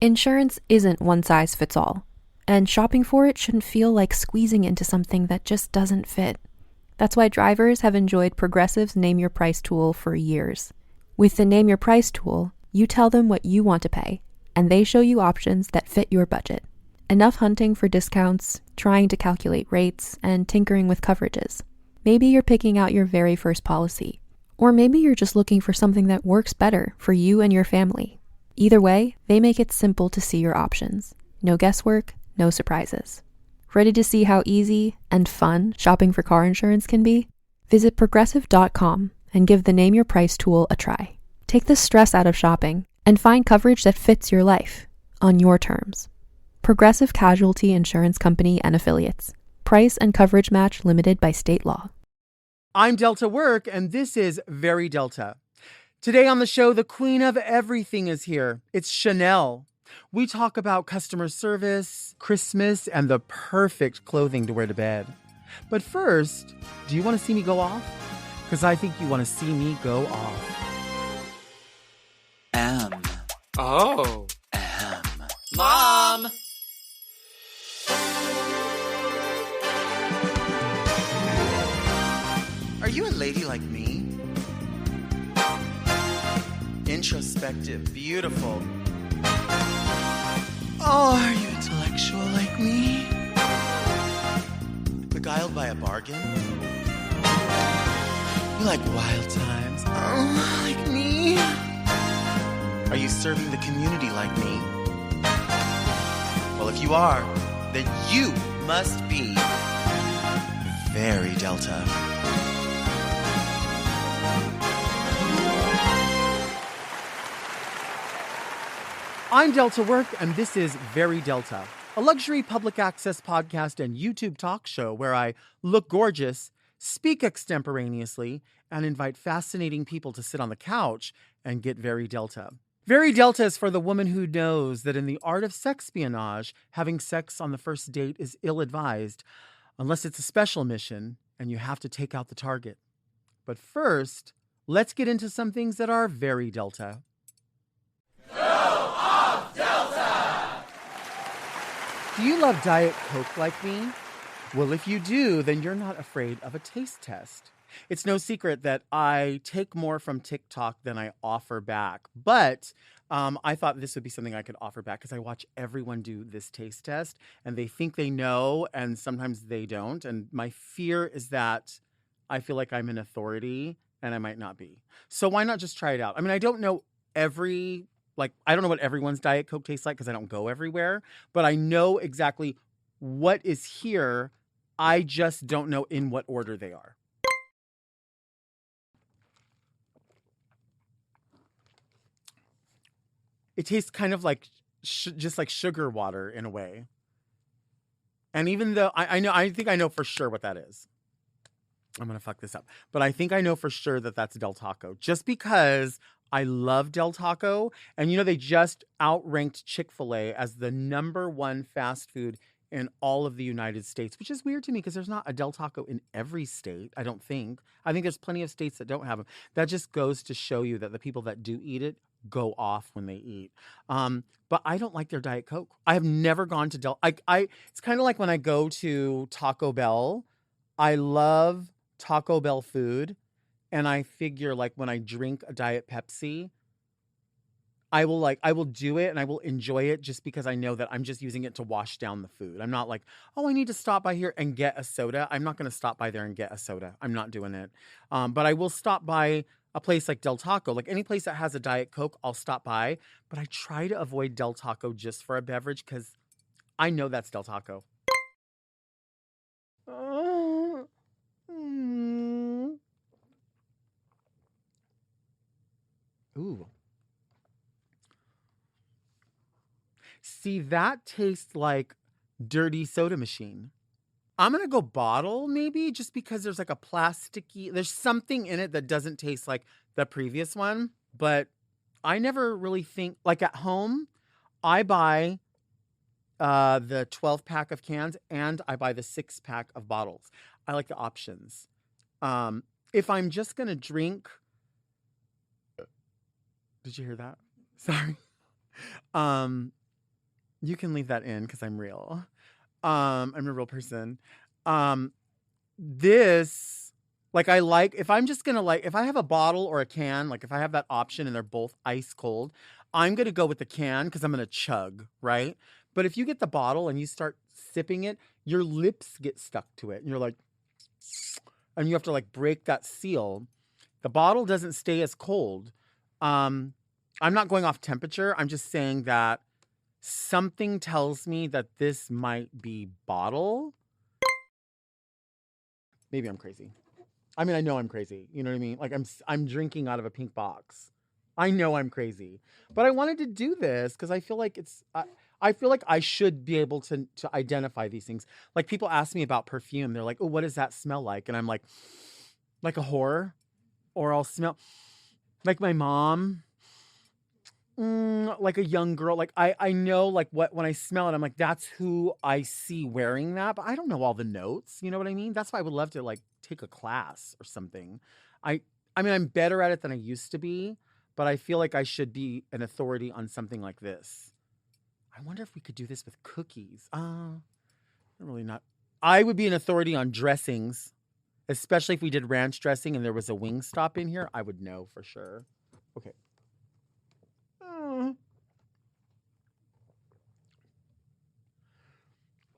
Insurance isn't one size fits all, and shopping for it shouldn't feel like squeezing into something that just doesn't fit. That's why drivers have enjoyed Progressive's Name Your Price tool for years. With the Name Your Price tool, you tell them what you want to pay, and they show you options that fit your budget. Enough hunting for discounts, trying to calculate rates, and tinkering with coverages. Maybe you're picking out your very first policy, or maybe you're just looking for something that works better for you and your family. Either way, they make it simple to see your options. No guesswork, no surprises. Ready to see how easy and fun shopping for car insurance can be? Visit Progressive.com and give the Name Your Price tool a try. Take the stress out of shopping and find coverage that fits your life, on your terms. Progressive Casualty Insurance Company and Affiliates. Price and coverage match limited by state law. I'm Delta Work, and this is Very Delta. Today on the show, the queen of everything is here. It's Shannel. We talk about customer service, Christmas, and the perfect clothing to wear to bed. But first, do you want to see me go off? Because I think you want to see me go off. Oh. Mom! Are you a lady like me? Introspective, beautiful. Oh, are you intellectual like me? Beguiled by a bargain? You like wild times? Oh, like me? Are you serving the community like me? Well, if you are, then you must be very Delta. I'm Delta Work, and this is Very Delta, a luxury public access podcast and YouTube talk show where I look gorgeous, speak extemporaneously, and invite fascinating people to sit on the couch and get very Delta. Very Delta is for the woman who knows that in the art of sexpionage, having sex on the first date is ill-advised, unless it's a special mission and you have to take out the target. But first, let's get into some things that are very Delta. Do you love Diet Coke like me? Well, if you do, then you're not afraid of a taste test. It's no secret that I take more from TikTok than I offer back. But I thought this would be something I could offer back because I watch everyone do this taste test and they think they know and sometimes they don't. And my fear is that I feel like I'm an authority and I might not be. So why not just try it out? I mean, I don't know I don't know what everyone's Diet Coke tastes like because I don't go everywhere, but I know exactly what is here. I just don't know in what order they are. It tastes kind of like just like sugar water in a way. And even though I think I know for sure what that is. I'm going to fuck this up. But I think I know for sure that that's Del Taco. Just because I love Del Taco. And, they just outranked Chick-fil-A as the #1 fast food in all of the United States, which is weird to me because there's not a Del Taco in every state, I don't think. I think there's plenty of states that don't have them. That just goes to show you that the people that do eat it go off when they eat. But I don't like their Diet Coke. I have never gone to it's kind of like when I go to Taco Bell. I love Taco Bell food. And I figure when I drink a Diet Pepsi, I will do it and I will enjoy it just because I know that I'm just using it to wash down the food. I'm not like, oh, I need to stop by here and get a soda. I'm not going to stop by there and get a soda. I'm not doing it. But I will stop by a place like Del Taco. Like any place that has a Diet Coke, I'll stop by. But I try to avoid Del Taco just for a beverage because I know that's Del Taco. Ooh. See, that tastes like dirty soda machine. I'm going to go bottle maybe just because there's a there's something in it that doesn't taste like the previous one. But I never really think, at home, I buy the 12-pack of cans and I buy the 6-pack of bottles. I like the options. If I'm just going to drink... Did you hear that? Sorry. You can leave that in because I'm real. I'm a real person. Um, this, like, I like, if I'm just gonna like, if I have a bottle or a can, like if I have that option and they're both ice cold, I'm gonna go with the can because I'm gonna chug, right? But if you get the bottle and you start sipping it, your lips get stuck to it and you're like, and you have to like break that seal. The bottle doesn't stay as cold. Um, I'm not going off temperature. I'm just saying that something tells me that this might be bottle. Maybe I'm crazy. I mean, I know I'm crazy. You know what I mean? Like I'm drinking out of a pink box. I know I'm crazy, but I wanted to do this because I feel like I feel like I should be able to identify these things. Like people ask me about perfume. They're like, "Oh, what does that smell like?" And I'm like a whore, or I'll smell like my mom. Like a young girl. Like I know like what when I smell it, I'm like, that's who I see wearing that, but I don't know all the notes. You know what I mean? That's why I would love to like take a class or something. I I mean I'm better at it than I used to be, but I feel like I should be an authority on something like this. I wonder if we could do this with cookies. Really not. I would be an authority on dressings, especially if we did ranch dressing and there was a wing stop in here. I would know for sure. Okay. Uh,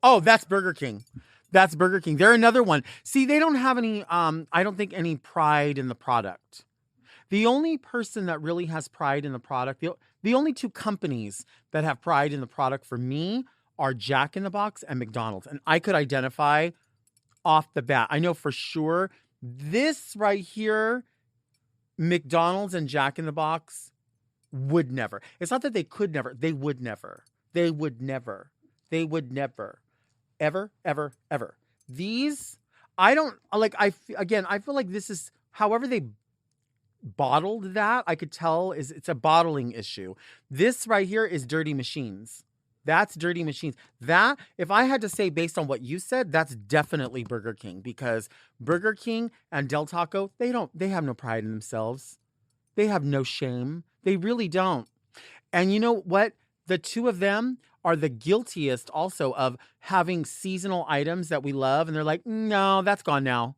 Oh, that's Burger King. That's Burger King. They're another one. See, they don't have any I don't think any pride in the product. The only person that really has pride in the product, the only two companies that have pride in the product for me are Jack in the Box and McDonald's. And I could identify off the bat. I know for sure this right here, McDonald's and Jack in the Box would never. It's not that they could never. They would never. They would never. They would never. Ever, ever, ever. These, I don't like. Again, I feel like this is however they bottled that. I could tell is it's a bottling issue. This right here is Dirty Machines. That's Dirty Machines. That if I had to say based on what you said, that's definitely Burger King because Burger King and Del Taco, they have no pride in themselves. They have no shame. They really don't. And you know what? The two of them are the guiltiest also of having seasonal items that we love. And they're like, no, that's gone now.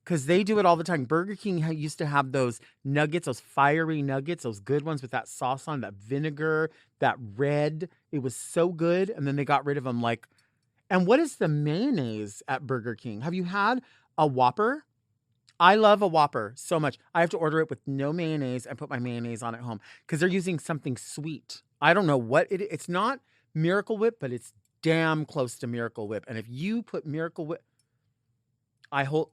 Because they do it all the time. Burger King used to have those nuggets, those fiery nuggets, those good ones with that sauce on, that vinegar, that red. It was so good. And then they got rid of them. Like, and what is the mayonnaise at Burger King? Have you had a Whopper? I love a Whopper so much. I have to order it with no mayonnaise and put my mayonnaise on at home because they're using something sweet. I don't know what it's not Miracle Whip, but it's damn close to Miracle Whip. And if you put Miracle Whip, I hold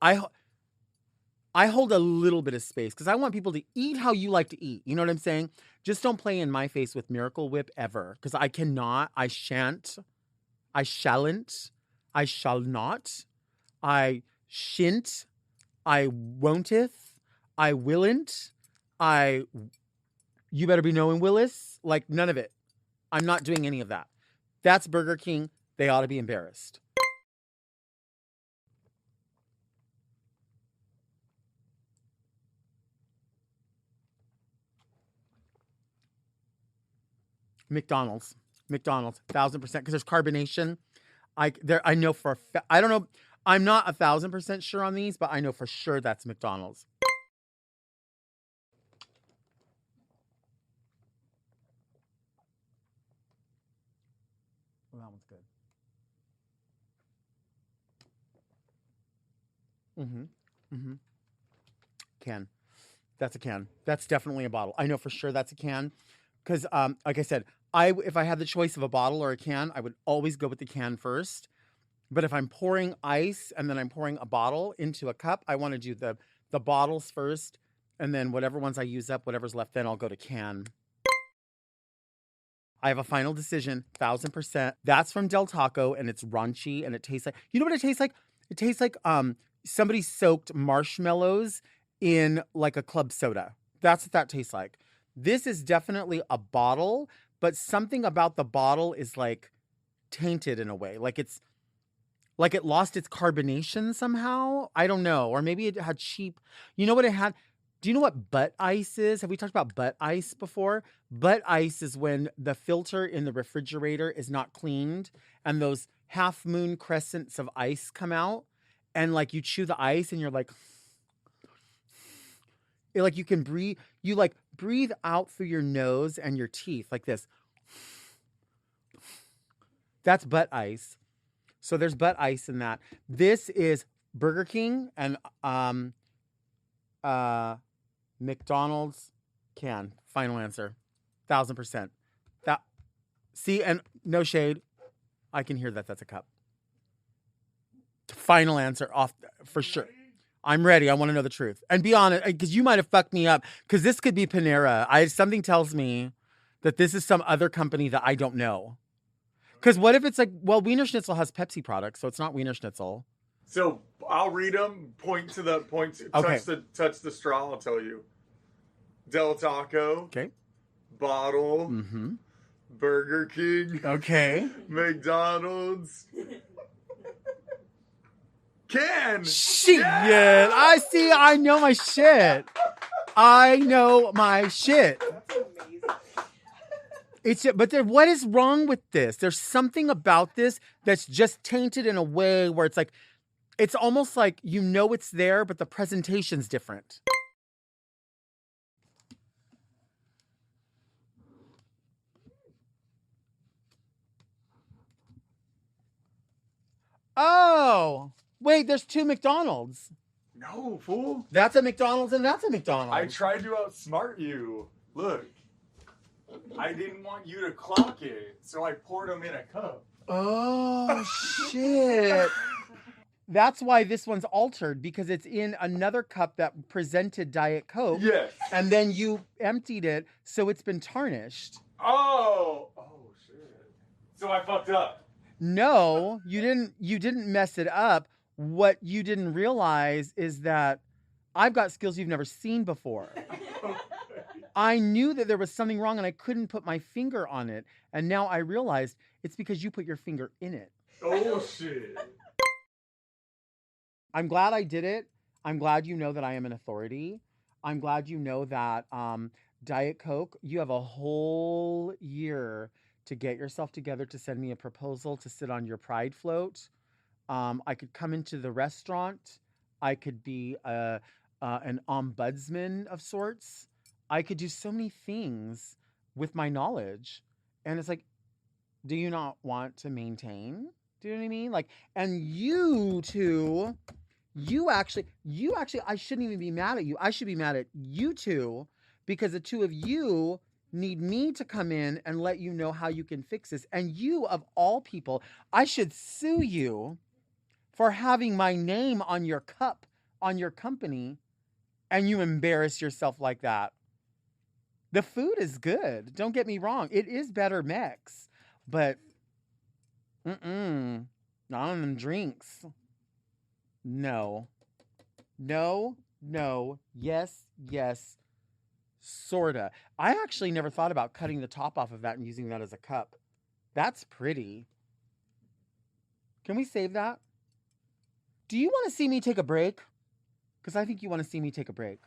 a little bit of space because I want people to eat how you like to eat. You know what I'm saying? Just don't play in my face with Miracle Whip ever because I cannot, I shan't, I shalln't, I shall not, I shan't. I wonteth, I willn't, you better be knowing Willis. Like none of it. I'm not doing any of that. That's Burger King. They ought to be embarrassed. McDonald's, 1,000% because there's carbonation. I know for I don't know. I'm not 1,000% sure on these, but I know for sure that's McDonald's. Well, that one's good. Mm-hmm. Mm-hmm. Can. That's a can. That's definitely a bottle. I know for sure that's a can. Because, like I said, if I had the choice of a bottle or a can, I would always go with the can first. But if I'm pouring ice and then I'm pouring a bottle into a cup, I want to do the bottles first, and then whatever ones I use up, whatever's left, then I'll go to can. I have a final decision, 1,000%. That's from Del Taco, and it's raunchy, and it tastes like, you know what it tastes like? It tastes like somebody soaked marshmallows in like a club soda. That's what that tastes like. This is definitely a bottle, but something about the bottle is like tainted in a way. Like it lost its carbonation somehow. I don't know. Or maybe it had cheap, you know what it had? Do you know what butt ice is? Have we talked about butt ice before? Butt ice is when the filter in the refrigerator is not cleaned and those half moon crescents of ice come out, and like you chew the ice and you're like, like you can breathe, you like breathe out through your nose and your teeth like this. That's butt ice. So there's butt ice in that. This is Burger King and McDonald's can. Final answer. 1,000%. That, see, and no shade. I can hear that that's a cup. Final answer off for sure. I'm ready. I want to know the truth. And be honest, because you might have fucked me up. Because this could be Panera. Something tells me that this is some other company that I don't know. Because what if it's like, well, Wiener Schnitzel has Pepsi products, so it's not Wiener Schnitzel. So I'll read them. Okay. Touch the straw. I'll tell you. Del Taco. Okay. Bottle. Mm-hmm. Burger King. Okay. McDonald's. Can. Shit. Yeah. I see. I know my shit. I know my shit. That's amazing. But what is wrong with this? There's something about this that's just tainted in a way where it's like, it's almost like you know it's there, but the presentation's different. Oh, wait, there's two McDonald's. No, fool. That's a McDonald's and that's a McDonald's. I tried to outsmart you. Look. I didn't want you to clock it, so I poured them in a cup. Oh, shit. That's why this one's altered, because it's in another cup that presented Diet Coke. Yes. And then you emptied it, so it's been tarnished. Oh, shit. So I fucked up. No, you didn't mess it up. What you didn't realize is that I've got skills you've never seen before. I knew that there was something wrong and I couldn't put my finger on it. And now I realized it's because you put your finger in it. Oh, shit. I'm glad I did it. I'm glad you know that I am an authority. I'm glad you know that Diet Coke, you have a whole year to get yourself together to send me a proposal to sit on your pride float. I could come into the restaurant. I could be an ombudsman of sorts. I could do so many things with my knowledge. And it's like, do you not want to maintain? Do you know what I mean? Like, and you two, you actually, I shouldn't even be mad at you. I should be mad at you two, because the two of you need me to come in and let you know how you can fix this. And you, of all people, I should sue you for having my name on your cup, on your company, and you embarrass yourself like that. The food is good. Don't get me wrong. It is better Mex, but not on them drinks. No, yes, sorta. I actually never thought about cutting the top off of that and using that as a cup. That's pretty. Can we save that? Do you want to see me take a break? Because I think you want to see me take a break.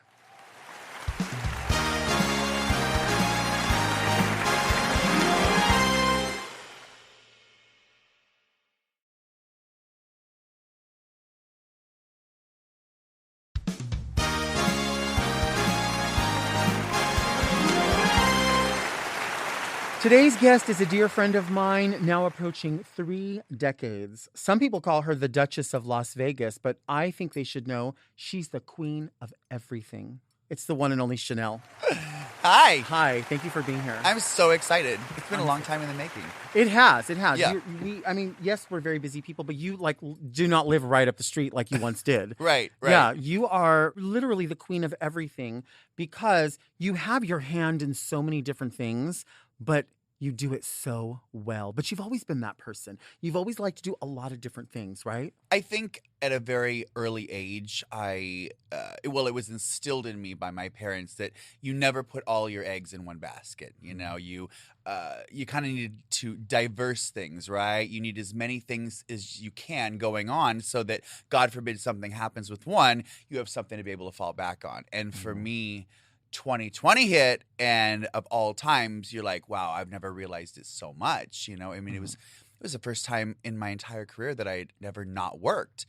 Today's guest is a dear friend of mine, now approaching 3 decades. Some people call her the Duchess of Las Vegas, but I think they should know she's the queen of everything. It's the one and only Shannel. Hi. Hi, thank you for being here. I'm so excited. It's been a long time in the making. It has. Yeah. Yes, we're very busy people, but you do not live right up the street like you once did. Right. Yeah, you are literally the queen of everything because you have your hand in so many different things, but You do it so well. But you've always been that person. You've always liked to do a lot of different things, right? I think at a very early age, it was instilled in me by my parents that you never put all your eggs in one basket. You know, you kind of need to diverse things, right? You need as many things as you can going on so that, God forbid, something happens with one, you have something to be able to fall back on. And for me, 2020 hit, and of all times, you're like, wow, I've never realized it so much. You know, I mean, it was the first time in my entire career that I'd never not worked.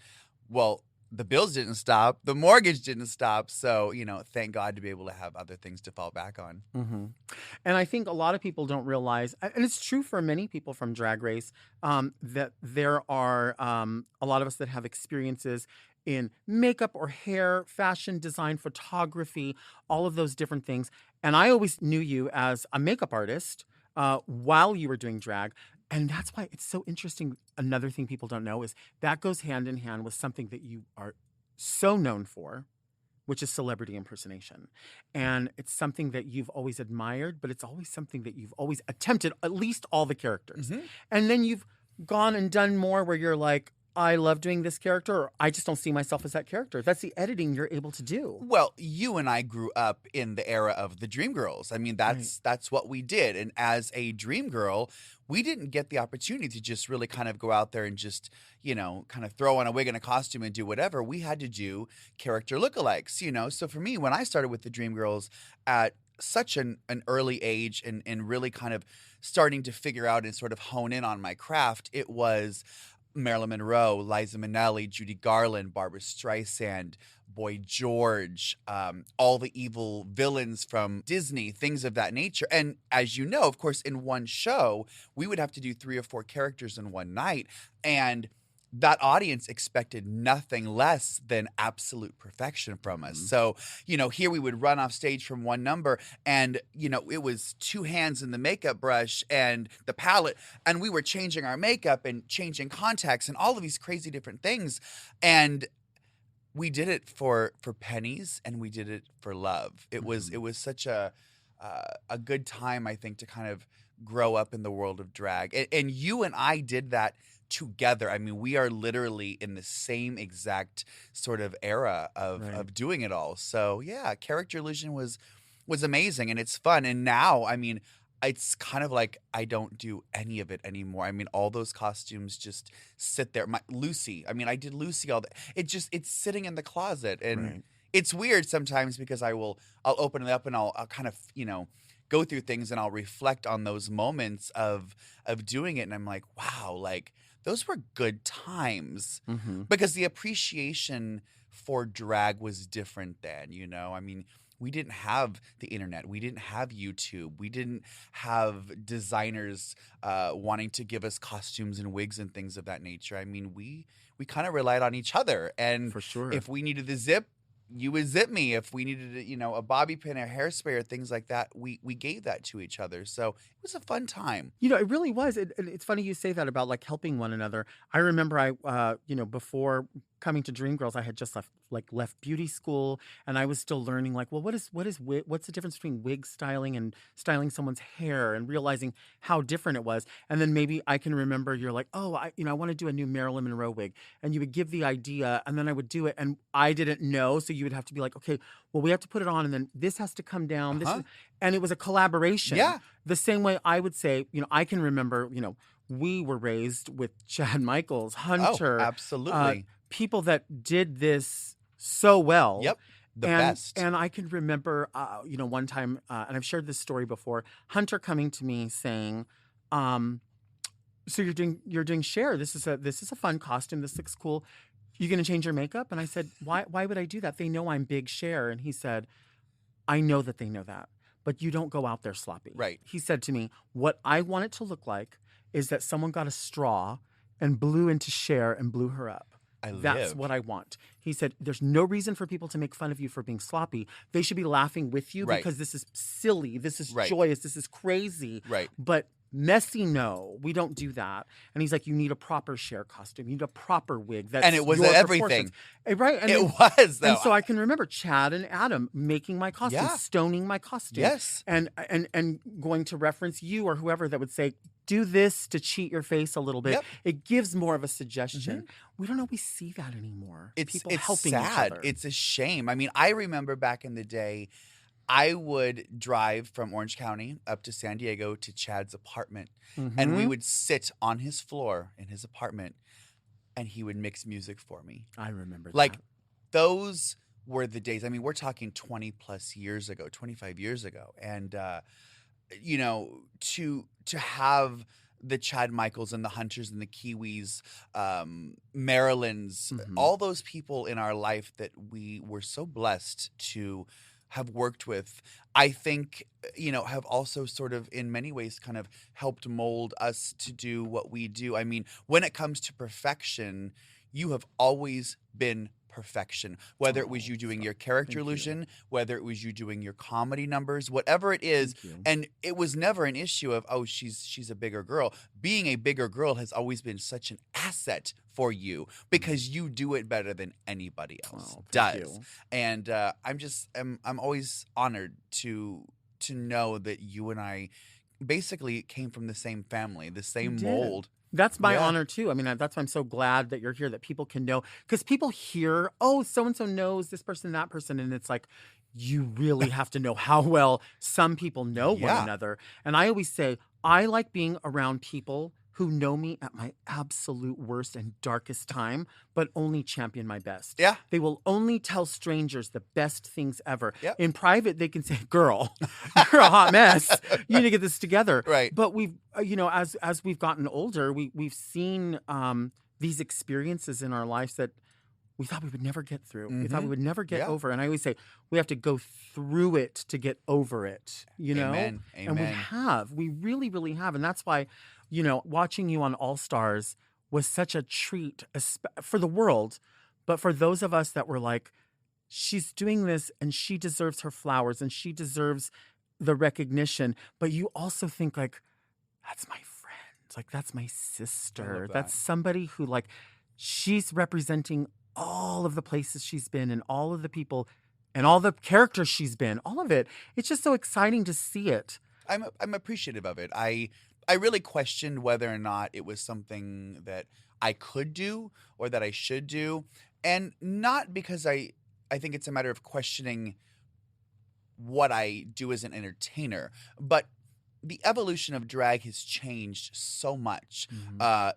Well, the bills didn't stop, the mortgage didn't stop, so thank God to be able to have other things to fall back on. And I think a lot of people don't realize, and it's true for many people from Drag Race, that there are a lot of us that have experiences in makeup or hair, fashion, design, photography, all of those different things. And I always knew you as a makeup artist while you were doing drag. And that's why it's so interesting. Another thing people don't know is that goes hand in hand with something that you are so known for, which is celebrity impersonation. And it's something that you've always admired, but it's always something that you've always attempted, at least all the characters. And then you've gone and done more where you're like, I love doing this character, or I just don't see myself as that character. That's the editing you're able to do. Well, you and I grew up in the era of the Dream Girls. I mean, that's what we did. And as a Dream Girl, we didn't get the opportunity to just really kind of go out there and just, kind of throw on a wig and a costume and do whatever. We had to do character lookalikes, So for me, when I started with the Dream Girls at such an early age and really kind of starting to figure out and sort of hone in on my craft, it was Marilyn Monroe, Liza Minnelli, Judy Garland, Barbra Streisand, Boy George, all the evil villains from Disney, things of that nature. And as you know, of course, in one show, we would have to do 3 or 4 characters in one night. And that audience expected nothing less than absolute perfection from us. So, here we would run off stage from one number and, it was 2 hands in the makeup brush and the palette, and we were changing our makeup and changing contacts and all of these crazy different things. And we did it for pennies, and we did it for love. It was such a good time, I think, to kind of grow up in the world of drag. And you and I did that together. I mean, we are literally in the same exact sort of era of doing it all. So yeah, character illusion was amazing, and it's fun. And now, I mean, it's kind of like I don't do any of it anymore. I mean, all those costumes just sit there. Lucy, I mean, I did Lucy all day. It's sitting in the closet, and it's weird sometimes because I'll open it up and I'll kind of, go through things and I'll reflect on those moments of doing it, and I'm like, wow, like those were good times, because the appreciation for drag was different then, I mean, we didn't have the internet. We didn't have YouTube. We didn't have designers wanting to give us costumes and wigs and things of that nature. I mean, we kind of relied on each other. And for sure, if we needed the zip, you would zip me. If we needed, a bobby pin or hairspray or things like that, we gave that to each other. So it was a fun time. It really was. It's funny you say that about like helping one another. I remember before coming to Dreamgirls, I had just left beauty school, and I was still learning what's the difference between wig styling and styling someone's hair, and realizing how different it was. And then maybe I can remember you're like, oh, I want to do a new Marilyn Monroe wig, and you would give the idea, and then I would do it, and I didn't know, so you would have to be like, okay, well, we have to put it on, and then this has to come down. And it was a collaboration. Yeah. The same way I would say, I can remember, we were raised with Chad Michaels, Hunter. Oh, absolutely. People that did this so well. Yep. The best. And I can remember, one time, and I've shared this story before, Hunter coming to me saying, so you're doing Cher. This is a fun costume. This looks cool. You going to change your makeup? And I said, why would I do that? They know I'm big Cher. And he said, I know that they know that, but you don't go out there sloppy. Right. He said to me, what I want it to look like is that someone got a straw and blew into Cher and blew her up. That's what I want. He said, there's no reason for people to make fun of you for being sloppy. They should be laughing with you because this is silly. This is joyous. This is crazy. Right. But Messy, no, we don't do that. And he's like, you need a proper Cher costume. You need a proper wig. That's And it was your everything. proportions. Right? And It then- was, though. And so I can remember Chad and Adam making my costume, Yeah. stoning my costume. Yes. And going to reference you or whoever that would say, do this to cheat your face a little bit. Yep. It gives more of a suggestion. We don't always see that anymore. People It's helping sad. each other. It's a shame. I mean, I remember back in the day, I would drive from Orange County up to San Diego to Chad's apartment, and we would sit on his floor in his apartment, and he would mix music for me. I remember that. Like, those were the days. I mean, we're talking 20 plus years ago, 25 years ago. And, you know, to have the Chad Michaels and the Hunters and the Kiwis, Marilyns, all those people in our life that we were so blessed to have worked with, I think, you know, have also sort of in many ways kind of helped mold us to do what we do. I mean, when it comes to perfection, you have always been perfection, whether it was you doing your character illusion, whether it was you doing your comedy numbers, whatever it is. And it was never an issue of, oh, she's a bigger girl. Being a bigger girl has always been such an asset for you because you do it better than anybody else does. And I'm always honored to know that you and I basically came from the same family, the same mold. That's my honor too. I mean, that's why I'm so glad that you're here, that people can know, because people hear, oh, so-and-so knows this person, that person. And it's like, you really have to know how well some people know one another. And I always say, I like being around people who know me at my absolute worst and darkest time, but only champion my best. Yeah. They will only tell strangers the best things ever. Yep. In private, they can say, girl, you're a hot mess. You need to get this together. Right. But we've, you know, as we've gotten older, we've seen these experiences in our lives that we thought we would never get through. We thought we would never get over. And I always say, we have to go through it to get over it, you know? Amen. And we have. We really, really have. And that's why, you know, watching you on All Stars was such a treat for the world. But for those of us that were like, she's doing this and she deserves her flowers and she deserves the recognition. But you also think like, that's my friend. Like, that's my sister. That's somebody who, like, she's representing all of the places she's been and all of the people and all the characters she's been, all of it. It's just so exciting to see it. I'm appreciative of it. I really questioned whether or not it was something that I could do or that I should do. And not because I think it's a matter of questioning what I do as an entertainer, but the evolution of drag has changed so much.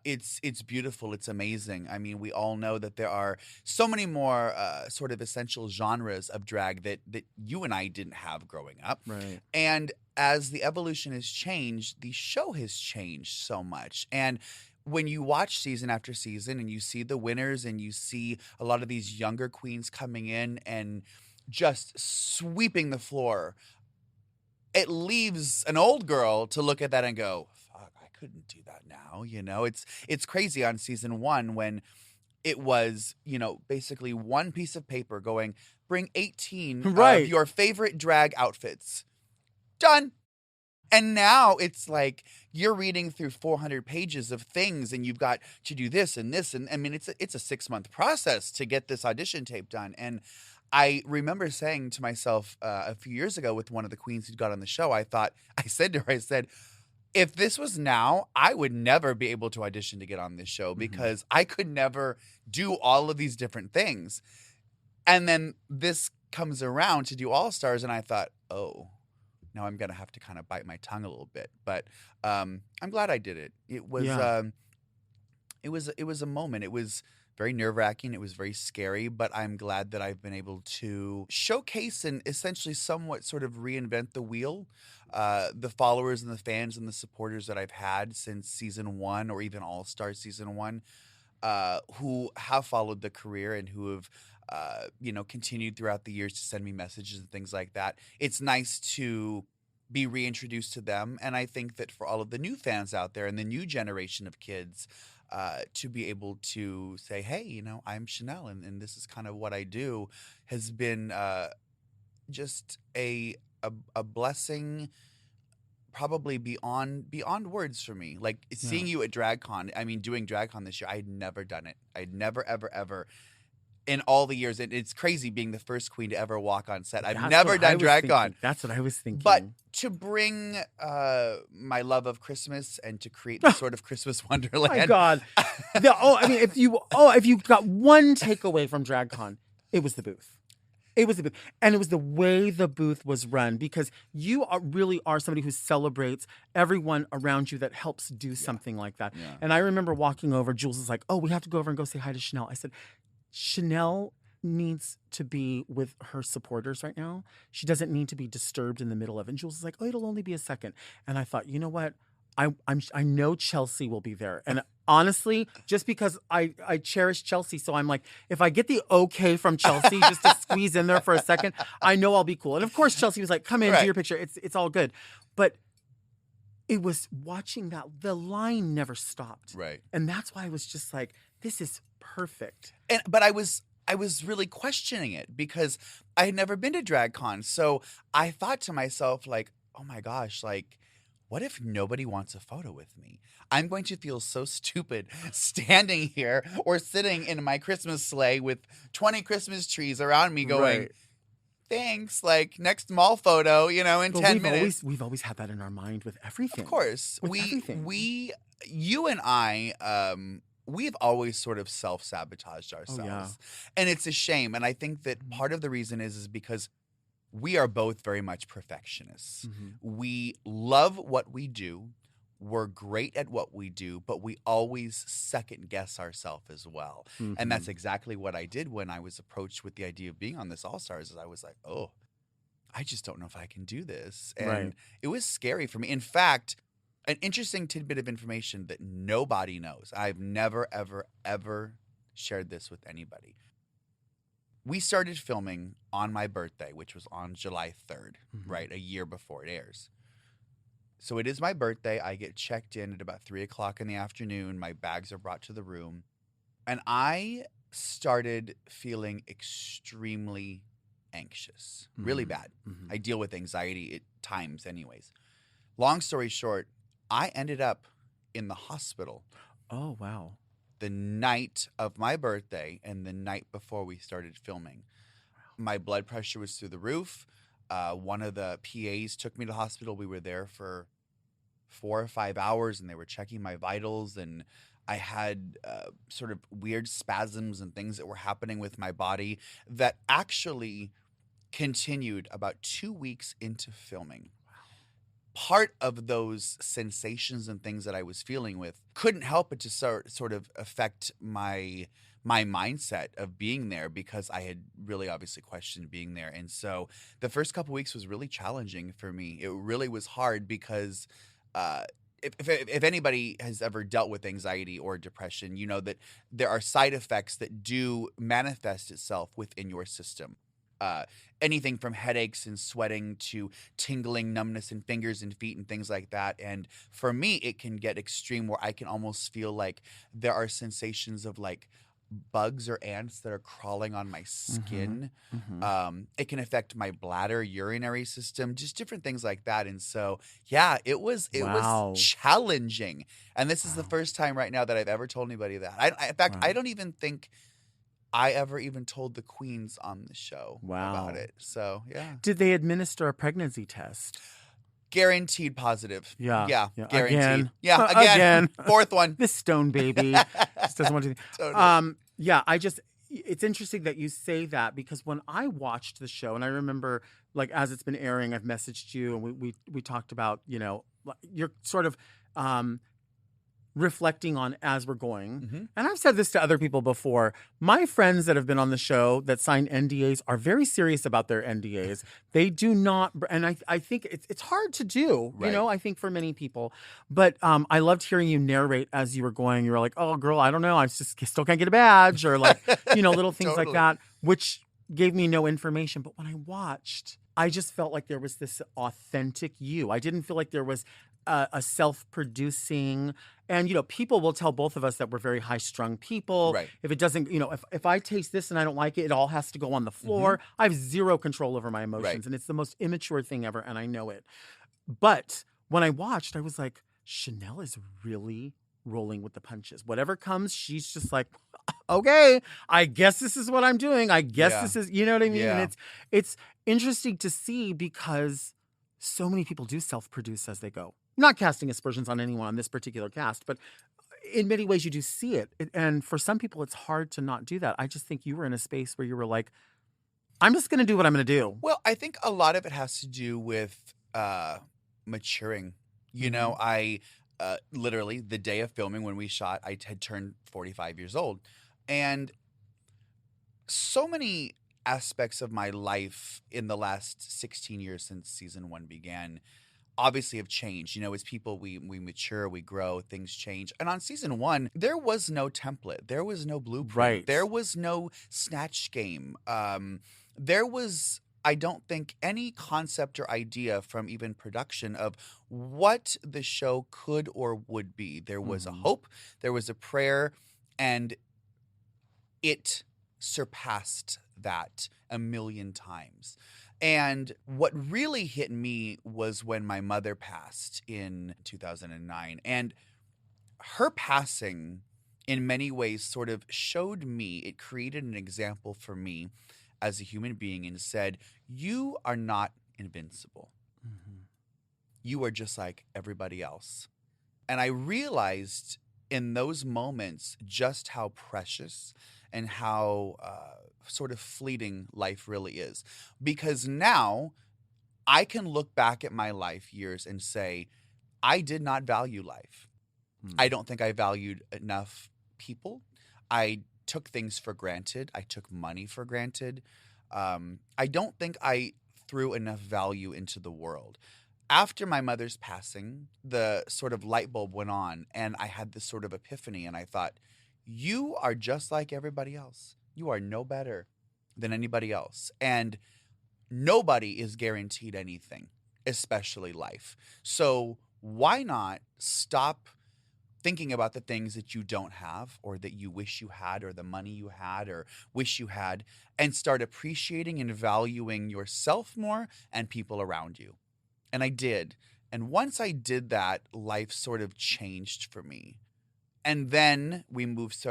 It's beautiful. It's amazing. I mean, we all know that there are so many more sort of essential genres of drag that you and I didn't have growing up. Right. And as the evolution has changed, the show has changed so much. And when you watch season after season and you see the winners and you see a lot of these younger queens coming in and just sweeping the floor, it leaves an old girl to look at that and go, fuck, I couldn't do that now. You know, it's crazy on season 1 when it was, you know, basically one piece of paper going, bring 18 of your favorite drag outfits. Done. And now it's like you're reading through 400 pages of things and you've got to do this and this. And I mean, it's a 6-month process to get this audition tape done. And I remember saying to myself a few years ago with one of the queens who got on the show, I said to her, if this was now, I would never be able to audition to get on this show because I could never do all of these different things. And then this comes around to do All Stars, and I thought, oh, now I'm going to have to kind of bite my tongue a little bit. But I'm glad I did it. It was it was a moment. It was very nerve-wracking. It was very scary, but I'm glad that I've been able to showcase and essentially somewhat sort of reinvent the wheel. The followers and the fans and the supporters that I've had since season 1 or even All-Star season 1 who have followed the career and who have continued throughout the years to send me messages and things like that. It's nice to be reintroduced to them. And I think that for all of the new fans out there and the new generation of kids, to be able to say, hey, you know, I'm Shannel and this is kind of what I do has been just a blessing probably beyond words for me. Like seeing you at DragCon, I mean, doing DragCon this year, I'd never done it. I'd never, ever, ever in all the years. It's crazy being the first queen to ever walk on set. I've never done DragCon. That's what I was thinking. But to bring my love of Christmas and to create this sort of Christmas wonderland. My God. If you got one takeaway from DragCon, it was the booth. It was the booth. And it was the way the booth was run, because you really are somebody who celebrates everyone around you that helps do something like that. Yeah. And I remember walking over, Jules was like, oh, we have to go over and go say hi to Shannel. I said, Shannel needs to be with her supporters right now. She doesn't need to be disturbed in the middle of it. And Jules was like, oh, it'll only be a second. And I thought, you know what? I know Chelsea will be there. And honestly, just because I cherish Chelsea, so I'm like, if I get the okay from Chelsea just to squeeze in there for a second, I know I'll be cool. And of course, Chelsea was like, come in, do your picture. It's all good. But it was watching that, the line never stopped. Right. And that's why I was just like, this is perfect. But I was really questioning it because I had never been to DragCon. So I thought to myself, like, oh my gosh, like, what if nobody wants a photo with me? I'm going to feel so stupid standing here or sitting in my Christmas sleigh with 20 Christmas trees around me going, thanks, like next mall photo, in 10 minutes. We've always had that in our mind with everything. Of course. You and I, we've always sort of self-sabotaged ourselves. Yeah. And it's a shame. And I think that part of the reason is because we are both very much perfectionists. Mm-hmm. We love what we do. We're great at what we do, but we always second guess ourselves as well. Mm-hmm. And that's exactly what I did when I was approached with the idea of being on this All-Stars. Is I was like, oh, I just don't know if I can do this. And it was scary for me. In fact, an interesting tidbit of information that nobody knows. I've never, ever, ever shared this with anybody. We started filming on my birthday, which was on July 3rd, right? A year before it airs. So it is my birthday. I get checked in at about 3 o'clock in the afternoon. My bags are brought to the room. And I started feeling extremely anxious, really bad. I deal with anxiety at times anyways. Long story short, I ended up in the hospital. Oh, wow. The night of my birthday and the night before we started filming. My blood pressure was through the roof. One of the PAs took me to the hospital. We were there for 4 or 5 hours, and they were checking my vitals, and I had sort of weird spasms and things that were happening with my body that actually continued about 2 weeks into filming. Part of those sensations and things that I was feeling with couldn't help but to sort of affect my mindset of being there, because I had really obviously questioned being there. And so the first couple weeks was really challenging for me. It really was hard because if anybody has ever dealt with anxiety or depression, you know that there are side effects that do manifest itself within your system. Anything from headaches and sweating to tingling, numbness in fingers and feet and things like that. And for me, it can get extreme where I can almost feel like there are sensations of like bugs or ants that are crawling on my skin. It can affect my bladder, urinary system, just different things like that. And so, yeah, it was challenging. And this is the first time right now that I've ever told anybody that. In fact, I don't even think I ever even told the queens on the show about it. So, yeah. Did they administer a pregnancy test? Guaranteed positive. Yeah. Guaranteed. Again. Yeah, again. Fourth one. This stone baby just doesn't want to. Totally. It's interesting that you say that, because when I watched the show, and I remember, like, as it's been airing, I've messaged you and we talked about, you're sort of reflecting on as we're going. And I've said this to other people before. My friends that have been on the show that sign NDAs are very serious about their NDAs. They do not, and I think it's hard to do, I think for many people. But I loved hearing you narrate as you were going. You were like, oh, girl, I don't know. I just still can't get a badge, or like, little things like that, which gave me no information. But when I watched, I just felt like there was this authentic you. I didn't feel like there was a self-producing, and people will tell both of us that we're very high-strung people. Right. If it doesn't, if I taste this and I don't like it, it all has to go on the floor. I have zero control over my emotions, and it's the most immature thing ever, and I know it. But when I watched, I was like, Shannel is really rolling with the punches. Whatever comes, she's just like, okay, I guess this is what I'm doing. I guess Yeah. this is, you know what I mean? Yeah. And it's interesting to see because so many people do self-produce as they go. Not casting aspersions on anyone on this particular cast, but in many ways you do see it. And for some people, it's hard to not do that. I just think you were in a space where you were like, I'm just going to do what I'm going to do. Well, I think a lot of it has to do with maturing. You know, I literally the day of filming when we shot, I had turned 45 years old. And so many aspects of my life in the last 16 years since season 1 began obviously have changed. You know, as people, we mature, we grow, things change. And on season 1, there was no template. There was no blueprint. Right. There was no snatch game. There was, I don't think, any concept or idea from even production of what the show could or would be. There was a hope, there was a prayer, and it surpassed that a million times. And what really hit me was when my mother passed in 2009. And her passing, in many ways, sort of showed me, it created an example for me as a human being and said, you are not invincible. You are just like everybody else. And I realized in those moments just how precious and how sort of fleeting life really is. Because now I can look back at my life years and say, I did not value life. I don't think I valued enough people. I took things for granted. I took money for granted. I don't think I threw enough value into the world. After my mother's passing, the sort of light bulb went on and I had this sort of epiphany and I thought, you are just like everybody else. You are no better than anybody else. And nobody is guaranteed anything, especially life. So why not stop thinking about the things that you don't have or that you wish you had or the money you had or wish you had and start appreciating and valuing yourself more and people around you. And I did. And once I did that, life sort of changed for me. And then we moved,